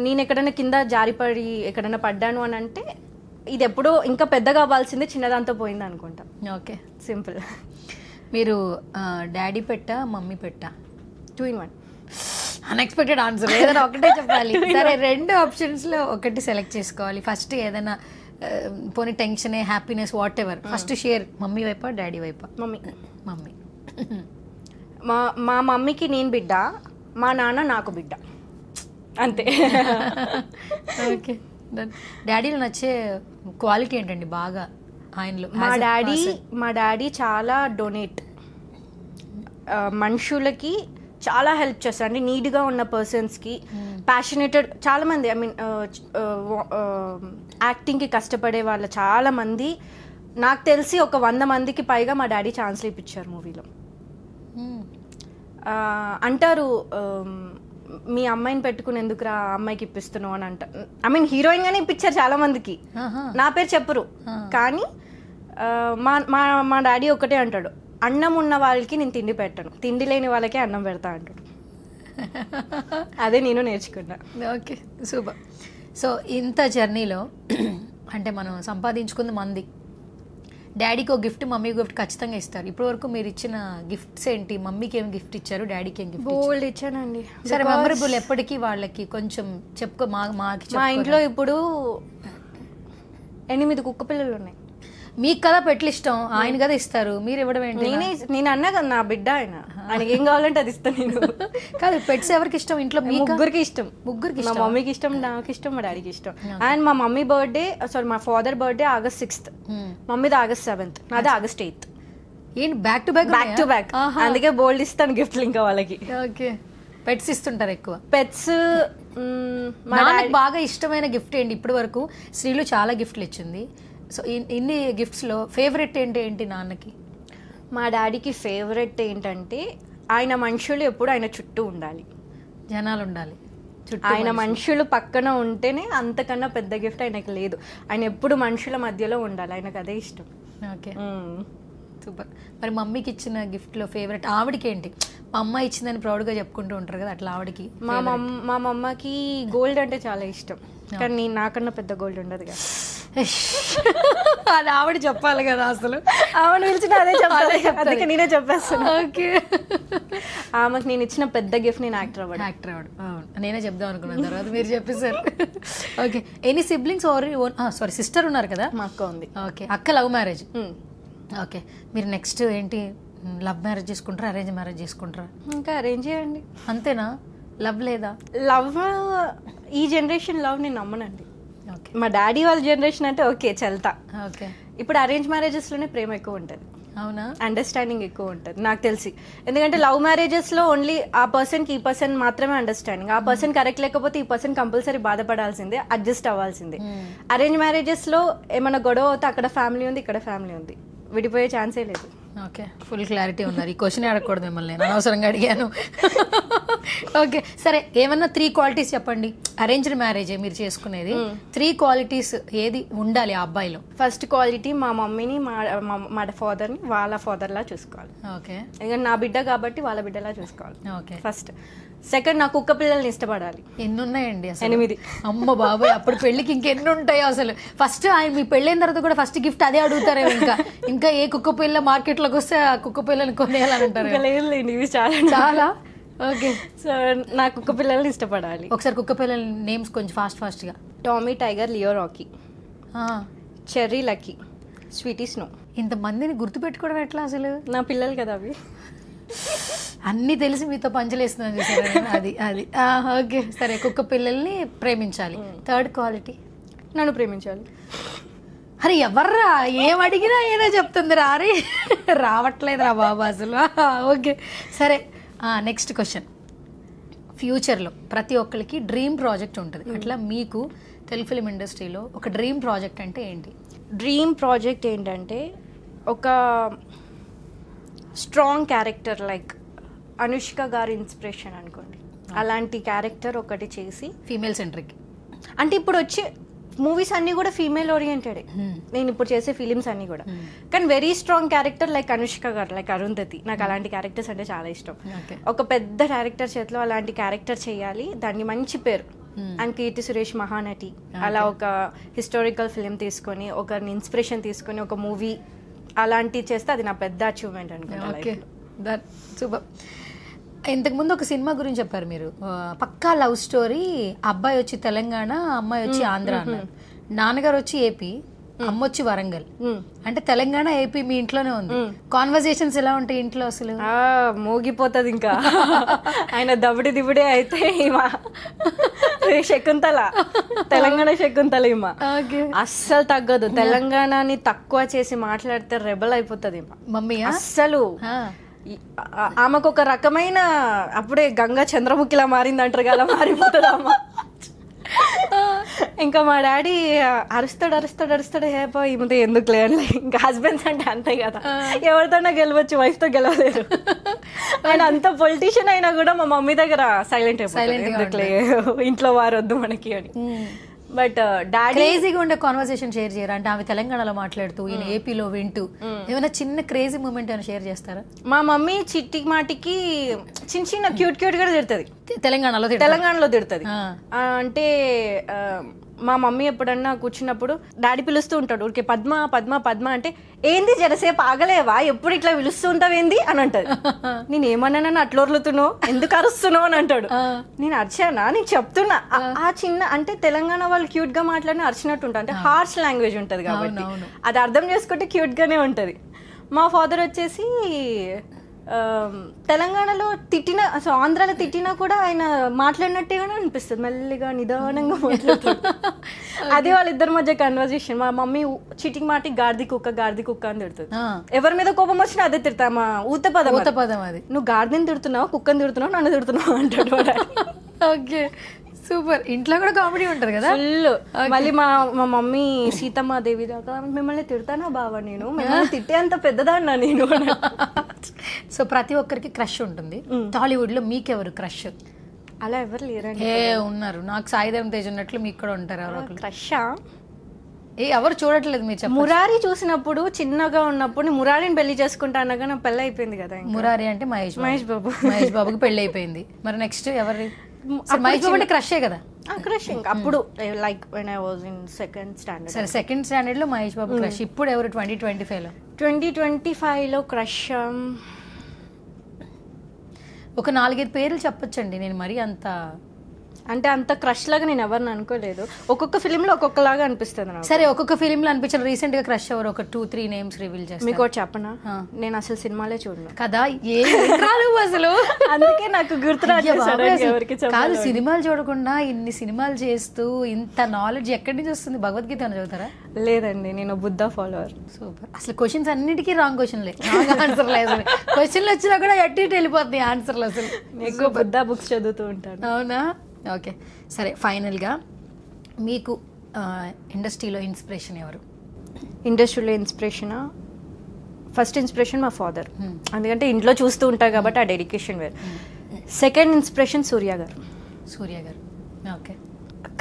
నేను ఎక్కడైనా కింద జారిపడి ఎక్కడైనా పడ్డాను అని అంటే ఇది ఎప్పుడో ఇంకా పెద్దగా అవ్వాల్సిందే, చిన్నదాంతో పోయింది అనుకుంటా. Okay, simple. మీరు డాడీ పెట్టా మమ్మీ పెట్టా? 2 in 1. Unexpected answer. ఏదైనా ఒకటే చెప్పాలి. సరే, 2 ఆప్షన్స్లో ఒకటి సెలెక్ట్ చేసుకోవాలి. ఫస్ట్ ఏదైనా పోనీ tension, happiness, whatever, first share. Mummy వైపా డాడీ వైపా? మమ్మీ. మా మమ్మీకి నేను బిడ్డ, మా నాన్న నాకు బిడ్డ, అంతే. ఓకే. డాడీలో నచ్చే క్వాలిటీ ఏంటండి బాగా ఆయనలో? మా డాడీ చాలా డొనేట్, మనుషులకి చాలా హెల్ప్ చేస్తారు. అంటే నీడ్గా ఉన్న పర్సన్స్కి, ప్యాషనేటెడ్ చాలామంది, ఐ మీన్ యాక్టింగ్కి కష్టపడే వాళ్ళ చాలామంది, నాకు తెలిసి ఒక 100 మందికి పైగా మా డాడీ ఛాన్స్లు ఇప్పించారు మూవీలో. అంటారు మీ అమ్మాయిని పెట్టుకుని ఎందుకురా అమ్మాయికి ఇప్పిస్తున్నావు అని అంట. ఐ మీన్ హీరోయిన్ గానే ఇప్పించారు చాలా మందికి, నా పేరు చెప్పరు. కానీ మా డాడీ ఒకటే అంటాడు, అన్నం ఉన్న వాళ్ళకి నేను తిండి పెట్టను, తిండి లేని వాళ్ళకే అన్నం పెడతా అంటాడు. అదే నేను నేర్చుకున్నా. Okay, super. సో ఇంత జర్నీలో అంటే మనం సంపాదించుకుంది మంది, డాడీకి ఒక గిఫ్ట్, మమ్మీకి గిఫ్ట్ ఖచ్చితంగా ఇస్తారు. ఇప్పటి వరకు మీరు ఇచ్చిన గిఫ్ట్స్ ఏంటి? మమ్మీకి ఏం గిఫ్ట్ ఇచ్చారు, డాడీకి ఏం గిఫ్ట్ గోల్డ్ ఇచ్చానండి. సరే, మెమరబుల్ ఎప్పటికీ వాళ్ళకి కొంచెం చెప్పుకో. మా ఇంట్లో ఇప్పుడు 8 కుక్క పిల్లలు ఉన్నాయి. మీకు కదా పెట్లు ఇష్టం, ఆయన కదా ఇస్తారు, మీరు ఇవ్వడం ఏంటి? నేను అన్నా కదా నా బిడ్డ, ఆయనకి ఏం కావాలంటే అది ఇస్తాను నేను. కాదు, పెట్స్ ఎవరికి ఇష్టం ఇంట్లో? ముగ్గురికి ఇష్టం. మా మమ్మీకి ఇష్టం, నాకు ఇష్టం, మా డాడీకి ఇష్టం. అండ్ మా మమ్మీ బర్త్డే, సారీ మా father birthday August 6th, మమ్మీది August 7th, నాది August 8th. ఏంటి బ్యాక్ టు బ్యాక్? అందుకే బోల్డ్ ఇస్తాను గిఫ్ట్లు ఇంకా వాళ్ళకి. ఓకే, పెట్స్ ఇస్తుంటారు ఎక్కువ? పెట్స్ నాకు బాగా ఇష్టమైన గిఫ్ట్ ఏంటి? ఇప్పటి వరకు శ్రీలు చాలా గిఫ్ట్లు ఇచ్చింది. సో ఇన్ని గిఫ్ట్స్లో ఫేవరెట్ ఏంటి నాన్నకి? మా డాడీకి ఫేవరెట్ ఏంటంటే ఆయన మనుషులు ఎప్పుడు ఆయన చుట్టూ ఉండాలి, జనాలు ఉండాలి చుట్టూ. ఆయన మనుషులు పక్కన ఉంటేనే అంతకన్నా పెద్ద గిఫ్ట్ ఆయనకి లేదు. ఆయన ఎప్పుడు మనుషుల మధ్యలో ఉండాలి, ఆయనకు అదే ఇష్టం. Okay, super. మరి మమ్మీకి ఇచ్చిన గిఫ్ట్లో ఫేవరెట్ ఆవిడకి ఏంటి? మా అమ్మ ఇచ్చిందని ప్రౌడ్గా చెప్పుకుంటూ ఉంటారు కదా, అట్లా ఆవిడకి? మా మమ్మకి గోల్డ్ అంటే చాలా ఇష్టం, కానీ నాకన్నా పెద్ద గోల్డ్ ఉండదు కదా. అది ఆవిడ చెప్పాలి కదా, అసలు ఆవిడ పిలిచిన అదే చెప్పాలి, అందుకే నేనే చెప్పేస్తాను. ఓకే, ఆమెకు నేను ఇచ్చిన పెద్ద గిఫ్ట్ నేను యాక్టర్ అవ్వడం. నేనే చెప్దాం అనుకున్నాను, తర్వాత మీరు చెప్పేసారు. Okay, any siblings? Sorry, sister ఉన్నారు కదా? మా అక్క ఉంది. ఓకే, అక్క లవ్ మ్యారేజ్. ఓకే, మీరు నెక్స్ట్ ఏంటి, లవ్ మ్యారేజ్ చేసుకుంటారా, అరేంజ్ మ్యారేజ్ చేసుకుంటారా? ఇంకా అరేంజ్ చేయండి. అంతేనా? లవ్ లేదా? లవ్ ఈ జనరేషన్ లవ్ నేను నమ్మనండి. మా డాడీ వాళ్ళ జనరేషన్ అంటే ఓకే చల్తా. ఓకే, ఇప్పుడు అరేంజ్ మ్యారేజెస్ లోనే ప్రేమ ఎక్కువ ఉంటుంది. అవునా? అండర్స్టాండింగ్ ఎక్కువ ఉంటుంది నాకు తెలిసి. ఎందుకంటే లవ్ మ్యారేజెస్ లో ఓన్లీ ఆ పర్సన్ కి ఈ పర్సన్ మాత్రమే అండర్స్టాండింగ్. ఆ పర్సన్ కరెక్ట్ లేకపోతే ఈ పర్సన్ కంపల్సరీ బాధపడాల్సిందే, అడ్జస్ట్ అవ్వాల్సిందే. అరేంజ్ మ్యారేజెస్ లో ఏమైనా గొడవ అవుతే అక్కడ ఫ్యామిలీ ఉంది, ఇక్కడ ఫ్యామిలీ ఉంది, విడిపోయే ఛాన్సే లేదు. ఓకే, ఫుల్ క్లారిటీ ఉన్నారు. ఈ క్వశ్చన్ అడగకూడదు మిమ్మల్ని, నేను అనవసరంగా అడిగాను. ఓకే సరే, ఏమన్నా 3 క్వాలిటీస్ చెప్పండి. అరేంజ్డ్ మ్యారేజే మీరు చేసుకునేది, 3 క్వాలిటీస్ ఏది ఉండాలి ఆ అబ్బాయిలో? ఫస్ట్ క్వాలిటీ మా మమ్మీని మా ఫాదర్ని వాళ్ళ ఫాదర్లా చూసుకోవాలి. ఓకే, ఎందుకంటే నా బిడ్డ కాబట్టి వాళ్ళ బిడ్డలా చూసుకోవాలి. ఓకే. ఫస్ట్. సెకండ్, నా కుక్క పిల్లల్ని ఇష్టపడాలి. ఎన్ని ఉన్నాయండి అసలు? 8. అమ్మ బాబాయ్, అప్పుడు పెళ్ళికి ఇంకెన్ని ఉంటాయో అసలు. ఫస్ట్ ఆయన మీ పెళ్ళైన తర్వాత కూడా ఫస్ట్ గిఫ్ట్ అదే అడుగుతారేమో. ఇంకా ఏ కుక్క పిల్ల మార్కెట్లోకి వస్తే ఆ కుక్క పిల్లని కొనేయాలని అంటారు. లేదులేండి, ఇవి చాలా. ఓకే, సో నా కుక్క పిల్లల్ని ఇష్టపడాలి. ఒకసారి కుక్క పిల్లల నేమ్స్ కొంచెం ఫాస్ట్గా. Tommy, Tiger, Leo, Rocky, Cherry, Lucky, Sweetie, Snow. ఇంతమందిని గుర్తుపెట్టుకోవడం ఎట్లా అసలు? నా పిల్లలు కదా అవి. అన్నీ తెలిసి మీతో పంచలేస్తున్నాను చూసారా? అది అది ఓకే సరే, కుక్క పిల్లల్ని ప్రేమించాలి. Third quality? నన్ను ప్రేమించాలి. అరే ఎవర్రా, ఏం అడిగినా ఏదో చెప్తుంది రా. అరే రావట్లేదు రా బాబా అసలు. ఓకే సరే, నెక్స్ట్ క్వశ్చన్. ఫ్యూచర్లో ప్రతి ఒక్కరికి డ్రీమ్ ప్రాజెక్ట్ ఉంటుంది. అట్లా మీకు తెలుగు ఫిలిం ఇండస్ట్రీలో ఒక డ్రీమ్ ప్రాజెక్ట్ అంటే ఏంటి? డ్రీమ్ ప్రాజెక్ట్ ఏంటంటే ఒక స్ట్రాంగ్ క్యారెక్టర్, లైక్ అనుష్క గారి ఇన్స్పిరేషన్ అనుకోండి, అలాంటి క్యారెక్టర్ ఒకటి చేసి. ఫీమేల్ సెంట్రిక్ అంటే ఇప్పుడు వచ్చే మూవీస్ అన్నీ కూడా ఫీమేల్ ఓరియంటెడ్, నేను ఇప్పుడు చేసే ఫిలిమ్స్ అన్నీ కూడా. కానీ very strong character like Anushka గారు, లైక్ అరుంధతి. నాకు అలాంటి క్యారెక్టర్స్ అంటే చాలా ఇష్టం. ఒక పెద్ద డైరెక్టర్ చేతిలో అలాంటి క్యారెక్టర్ చేయాలి, దాన్ని మంచి పేరు. అండ్ కీర్తి సురేష్ మహానటి, అలా ఒక హిస్టారికల్ ఫిలిం తీసుకొని ఒకరిని ఇన్స్పిరేషన్ తీసుకొని ఒక మూవీ అలాంటివి చేస్తే అది నా పెద్ద అచీవ్మెంట్ అనుకుంటా. సూపర్. ఇంతకుముందు ఒక సినిమా గురించి చెప్పారు మీరు, పక్కా లవ్ స్టోరీ. అబ్బాయి వచ్చి తెలంగాణ, అమ్మాయి వచ్చి ఆంధ్ర అన్నారు. నాన్నగారు వచ్చి ఏపీ, అమ్మ వచ్చి వరంగల్. అంటే తెలంగాణ ఏపీ మీ ఇంట్లోనే ఉంది. కాన్వర్సేషన్స్ ఎలా ఉంటాయి ఇంట్లో అసలు? మోగిపోతుంది ఇంకా. ఆయన దబడి దిబడే అయితే శకుంతల, తెలంగాణ శకుంతల ఈమ అస్సలు తగ్గదు. తెలంగాణని తక్కువ చేసి మాట్లాడితే రెబల్ అయిపోతుంది ఈమ. మమ్మీ అస్సలు ఆమెకు ఒక రకమైన, అప్పుడే గంగా చంద్రముఖిలా మారింది అంటారు కదా, మారిపోతుంది అమ్మ. ఇంకా మా డాడీ అరుస్తాడు హేపో ఈమెతో ఎందుకు లేదు. ఇంకా హస్బెండ్స్ అంటే అంతే కదా, ఎవరితోనా గెలవచ్చు, వైఫ్తో గెలవలేరు. ఆయన అంత పొలిటీషియన్ అయినా కూడా మా మమ్మీ దగ్గర సైలెంట్ ఎందుకులే, ఇంట్లో వారు వద్దు మనకి అని. బట్ డాడీ క్రేజీగా ఉండే కాన్వర్సేషన్ షేర్ చేయరా? అంటే ఆమె తెలంగాణలో మాట్లాడుతూ ఈయన ఏపీలో వింటూ ఏమైనా చిన్న క్రేజీ మూమెంట్ ఏమైనా షేర్ చేస్తారా? మా మమ్మీ చిట్టి మాటికి చిన్న క్యూట్ కూడా తిడుతుంది. తెలంగాణలో తిడుతుంది. అంటే మా మమ్మీ ఎప్పుడన్నా కూర్చున్నప్పుడు డాడీ పిలుస్తూ ఉంటాడు ఊరికే, పద్మ పద్మ పద్మ అంటే, ఏంది జరసేపు ఆగలేవా, ఎప్పుడు ఇట్లా పిలుస్తూ ఉంటావు ఏంది అని అంటది. నేను ఏమన్నానని అట్లా వరులుతున్నావు, ఎందుకు అరుస్తున్నావు అని అంటాడు. నేను అరిచానా, నేను చెప్తున్నా. ఆ చిన్న అంటే తెలంగాణ వాళ్ళు క్యూట్ గా మాట్లాడిన అరిచినట్టు ఉంటుంది. అంటే హార్ష్ లాంగ్వేజ్ ఉంటది కాబట్టి అది అర్థం చేసుకుంటే క్యూట్ గానే ఉంటది. మా ఫాదర్ వచ్చేసి తెలంగాణలో తిట్టిన, అసలు ఆంధ్రాలో తిట్టినా కూడా ఆయన మాట్లాడినట్టుగానే అనిపిస్తుంది, మెల్లిగా నిదానంగా మాట్లాడుతాడు. అదే వాళ్ళిద్దరి మధ్య కన్వర్జేషన్. మా మమ్మీ చీటింగ్ మాటి గాడిది కుక్క అని తిడుతుంది. ఎవరి మీద కోపం వచ్చినా అదే తిడతా, మా ఊత పదం అది. నువ్వు గాడిదని తిడుతున్నావు, కుక్కని తిడుతున్నావు, నన్ను తిడుతున్నావు అంటాడు. Okay super. ఇంట్లో కూడా కామెడీ ఉంటారు కదా ఫుల్. మళ్ళీ మా మమ్మీ సీతమ్మ దేవి దాకా, మిమ్మల్ని తిడతానా బావా, నేను మిమ్మల్ని తిట్టే అంత పెద్దదాన్నా నేను. సో ప్రతి ఒక్కరికి క్రష్ ఉంటుంది. టాలీవుడ్ లో మీకెవరు క్రష్? అలా ఎవరు లేరండి. ఉన్నారు, నాకు సాయిధరం తేజ్ ఉన్నట్లు మీకు కూడా ఉంటారు ఎవరు క్రష్? ఎవరు చూడట్లేదు మీరు చెప్పండి. మురారి చూసినప్పుడు, చిన్నగా ఉన్నప్పుడు మురారిని పెళ్లి చేసుకుంటా అనగా నా పెళ్లి అయిపోయింది కదా. మురారి అంటే మహేష్ బాబుకి పెళ్లి అయిపోయింది. మరి నెక్స్ట్ ఎవరి? మహేష్ బాబు అంటే క్రషే కదా. క్రష్ అప్పుడు like when I was in second standard. సరే, సెకండ్ స్టాండర్డ్ లో మహేష్ బాబు క్రష్. ఇప్పుడు ఎవరు 2025 లో క్రష్? ఒక 4-5 పేర్లు చెప్పొచ్చండి. నేను మరీ అంత క్రష్ లాగా నేను ఎవరిని అనుకోలేదు. ఒక్కొక్క ఫిలిం లో ఒక్కొక్కలాగా అనిపిస్తుంది నాకు. సరే, ఒక్కొక్క ఫిలిం లో అనిపించారు. రీసెంట్ గా క్రష్ ఎవరు? ఒక 2-3 నేమ్స్ రివీల్ చేస్తాను. మీకు చెప్పనా, నేను అసలు సినిమాలే చూడను కదా. అసలు అందుకే నాకు కాదు, సినిమాలు చూడకుండా ఇన్ని సినిమాలు చేస్తూ ఇంత నాలెడ్జ్ ఎక్కడి నుంచి వస్తుంది? భగవద్గీత ఏమైనా చదువుతారా? లేదండి, నేను బుద్ధ ఫాలోవర్. సూపర్. అసలు క్వశ్చన్స్ అన్నిటికీ రాంగ్ క్వశ్చన్లే, ఆన్సర్ లేదు. క్వశ్చన్లు వచ్చినా కూడా ఎట్టి వెళ్ళిపోతుంది ఆన్సర్లు. అసలు ఎక్కువ బుద్ధ బుక్స్ చదువుతూ ఉంటాను. అవునా? ఓకే సరే, ఫైనల్గా మీకు ఇండస్ట్రీలో ఇన్స్పిరేషన్ ఎవరు? ఇండస్ట్రీలో ఇన్స్పిరేషనా? ఫస్ట్ ఇన్స్పిరేషన్ మా ఫాదర్, ఎందుకంటే ఇంట్లో చూస్తూ ఉంటారు కాబట్టి ఆ డెడికేషన్ వేరు. సెకండ్ ఇన్స్పిరేషన్ సూర్య గారు. సూర్య గారు, ఓకే.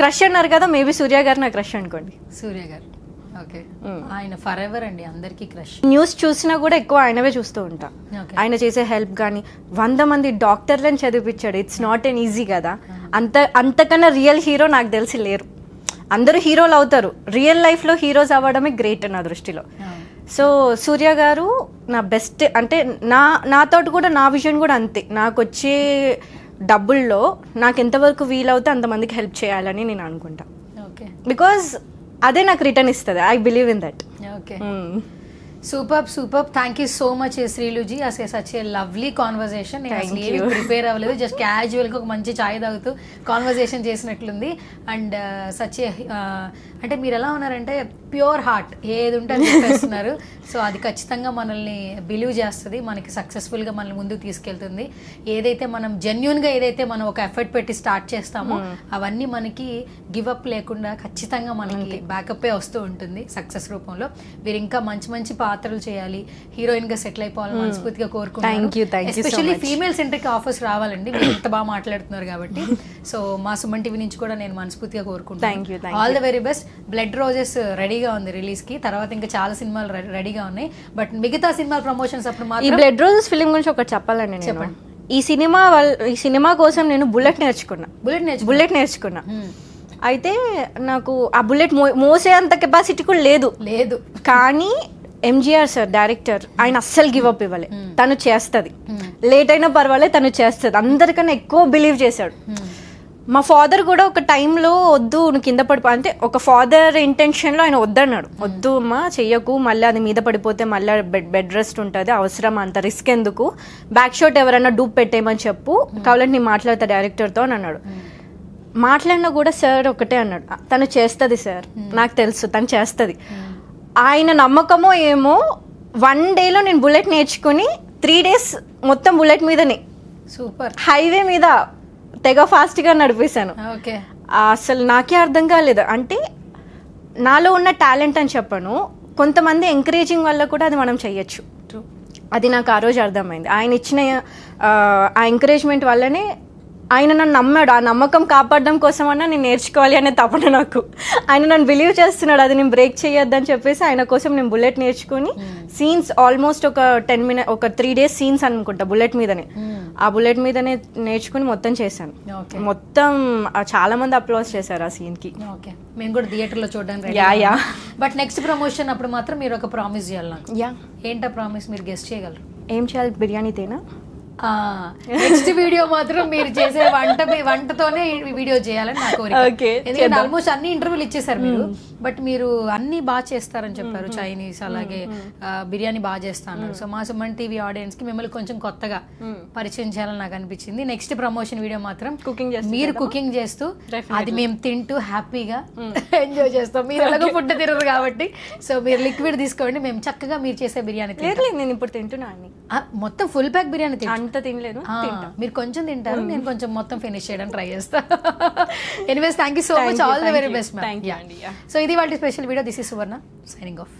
క్రష్ అన్నారు కదా, మేబీ సూర్య గారు నా క్రష్ అనుకోండి. సూర్య గారు, ఓకే. ఆయన ఫర్ ఎవర్ అండి, అందరికీ క్రష్. న్యూస్ చూసినా కూడా ఎక్కువ ఆయనవే చూస్తూ ఉంటా. ఆయన చేసే హెల్ప్ కానీ 100 మంది డాక్టర్లను చదివించాడు. ఇట్స్ నాట్ ఎన్ ఈజీ కదా. అంతకన్నా రియల్ హీరో నాకు తెలిసి లేరు. అందరూ హీరోలు అవుతారు, రియల్ లైఫ్లో హీరోస్ అవ్వడమే గ్రేట్ నా దృష్టిలో. సో సూర్య గారు నా బెస్ట్. అంటే నాతోటి కూడా నా విజన్ కూడా అంతే. నాకు వచ్చే డబ్బుల్లో నాకు ఎంతవరకు వీలవుతే అంతమందికి హెల్ప్ చేయాలని నేను అనుకుంటా. ఓకే, బికాజ్ అదే నాకు రిటర్న్ ఇస్తుంది. I believe in that. Okay, super. Thank you so much శ్రీలుజీ. అసలు సచ్ ఏ లవ్లీ కాన్వర్జేషన్. నేను అసలు ఏమి ప్రిపేర్ అవ్వలేదు, జస్ట్ క్యాజువల్గా ఒక మంచి ఛాయ్ తాగుతూ కాన్వర్జేషన్ చేసినట్లుంది. అండ్ సచ్ ఏ అంటే మీరు ఎలా ఉన్నారంటే ప్యూర్ హార్ట్, ఏది ఉంటే అది చెప్పేస్తున్నారు. సో అది ఖచ్చితంగా మనల్ని బిలీవ్ చేస్తుంది, మనకి సక్సెస్ఫుల్గా మనల్ని ముందుకు తీసుకెళ్తుంది. ఏదైతే మనం జెన్యున్గా ఏదైతే మనం ఒక ఎఫర్ట్ పెట్టి స్టార్ట్ చేస్తామో అవన్నీ మనకి గివ్ అప్ లేకుండా ఖచ్చితంగా మనకి బ్యాకప్పే వస్తూ ఉంటుంది సక్సెస్ రూపంలో. మీరు ఇంకా మంచి మంచి పాత్రలు చేయాలి, హీరోయిన్ గా సెటిల్ అయిపోవాలని మనస్ఫూర్తిగా కోరుకుంటున్నాను. ఎస్పెషల్లీ ఫీమేల్ సెంట్రిక్ ఆఫర్స్ రావాలండి, మీరు ఎంత బాగా మాట్లాడుతున్నారు కాబట్టి. సో మా సుమన్ టీవీ నుంచి కూడా నేను మనస్ఫూర్తిగా కోరుకుంటున్నాను. All the very best. Blood roses రెడీగా ఉంది రిలీజ్ కి, తర్వాత ఇంకా చాలా సినిమాలు రెడీగా ఉన్నాయి. బట్ మిగతా సినిమా ప్రమోషన్స్ అప్పుడు మాత్రం ఈ బ్లడ్ రోజెస్ ఫిలిం గురించి ఒకటి చెప్పాలండి. చెప్పండి. ఈ సినిమా కోసం నేను బుల్లెట్ నేర్చుకున్నా. అయితే నాకు ఆ బుల్లెట్ మోసే అంత కెపాసిటీ కూడా లేదు. కానీ ఎంజీఆర్ సార్ డైరెక్టర్, ఆయన అస్సలు గివ్ అప్ ఇవ్వలే. తను చేస్తుంది, లేట్ అయినా పర్వాలేదు తను చేస్తుంది. అందరికన్నా ఎక్కువ బిలీవ్ చేశాడు. మా ఫాదర్ కూడా ఒక టైంలో వద్దు నువ్వు కింద పడిపో అంటే, ఒక ఫాదర్ ఇంటెన్షన్లో ఆయన వద్దన్నాడు. వద్దు అమ్మా చెయ్యకు, మళ్ళీ అది మీద పడిపోతే మళ్ళీ బెడ్ రెస్ట్ ఉంటుంది, అవసరం అంత రిస్క్ ఎందుకు, బ్యాక్ షాట్ ఎవరైనా డూప్ పెట్టేయమని చెప్పు, కావాలంటే నేను మాట్లాడతా డైరెక్టర్తో అని అన్నాడు. మాట్లాడినా కూడా సార్ ఒకటే అన్నాడు, తను చేస్తుంది సార్, నాకు తెలుసు తను చేస్తుంది. ఆయన నమ్మకమో ఏమో, 1 డేలో నేను బుల్లెట్ నేర్చుకుని 3 days మొత్తం బుల్లెట్ మీదనే, సూపర్, హైవే మీద తెగ ఫాస్ట్గా నడిపేశాను. అసలు నాకే అర్థం కాలేదు. అంటే నాలో ఉన్న టాలెంట్ అని చెప్పను, కొంతమంది ఎంకరేజింగ్ వల్ల కూడా అది మనం చెయ్యొచ్చు. అది నాకు ఆ రోజు అర్థమైంది. ఆయన ఇచ్చిన ఆ ఎంకరేజ్మెంట్ వల్లనే ఆయన నన్ను నమ్మాడు. ఆ నమ్మకం కాపాడడం కోసమన్నా నేను నేర్చుకోవాలి అనే తపన నాకు. ఆయన నన్ను బిలీవ్ చేస్తున్నాడు, అది నేను బ్రేక్ చేయొద్దని చెప్పేసి ఆయన కోసం నేను బుల్లెట్ నేర్చుకుని సీన్స్ ఆల్మోస్ట్ ఒక 10 minutes, ఒక 3 days సీన్స్ అనుకుంటా బుల్లెట్ మీదనే. ఆ బుల్లెట్ మీదనే నేర్చుకుని మొత్తం చేశాను. మొత్తం చాలా మంది అప్లాస్ చేశారు ఆ సీన్ కి. మేము కూడా థియేటర్ లో చూడడానికి. బట్ నెక్స్ట్ ప్రమోషన్ అప్పుడు మాత్రం మీరు ఒక ప్రామిస్ చేయాలి నాకు. ఏంటా ప్రామిస్, మీరు గెస్ట్ చేయగలరు? ఏం చేయాలి? బిర్యానీ తేనా? నెక్స్ట్ వీడియో మాత్రం మీరు చేసే వంటతోనే వీడియో చేయాలని నా కోరిక. ఎందుకంటే ఆల్మోస్ట్ అన్ని ఇంటర్వ్యూలు ఇచ్చేసారు మీరు, బట్ మీరు అన్ని బాగా చేస్తారని చెప్పారు. చైనీస్ అలాగే బిర్యానీ బాగా చేస్తాను. సో మా సుమన్ టీవీ ఆడియన్స్ కి మిమ్మల్ని కొంచెం కొత్తగా పరిచయం చేయాలని నాకు అనిపించింది. నెక్స్ట్ ప్రమోషన్ వీడియో మాత్రం మీరు కుకింగ్ చేస్తూ అది మేము తింటూ హ్యాపీగా ఎంజాయ్ చేస్తాం. మీరు ఎలాగో ఫుడ్ తినరు కాబట్టి సో మీరు లిక్విడ్ తీసుకోండి, మేము చక్కగా మీరు చేసే బిర్యానీ. నేను ఇప్పుడు తింటున్నా మొత్తం ఫుల్ ప్యాక్ బిర్యానీ అంత తినలేదు, మీరు కొంచెం తింటారు, నేను కొంచెం మొత్తం ఫినిష్ చేయడానికి ట్రై చేస్తా. Anyways thank you so much, all the very best ma'am. So ఇది వాళ్ళ special video. This is Suvarna signing off.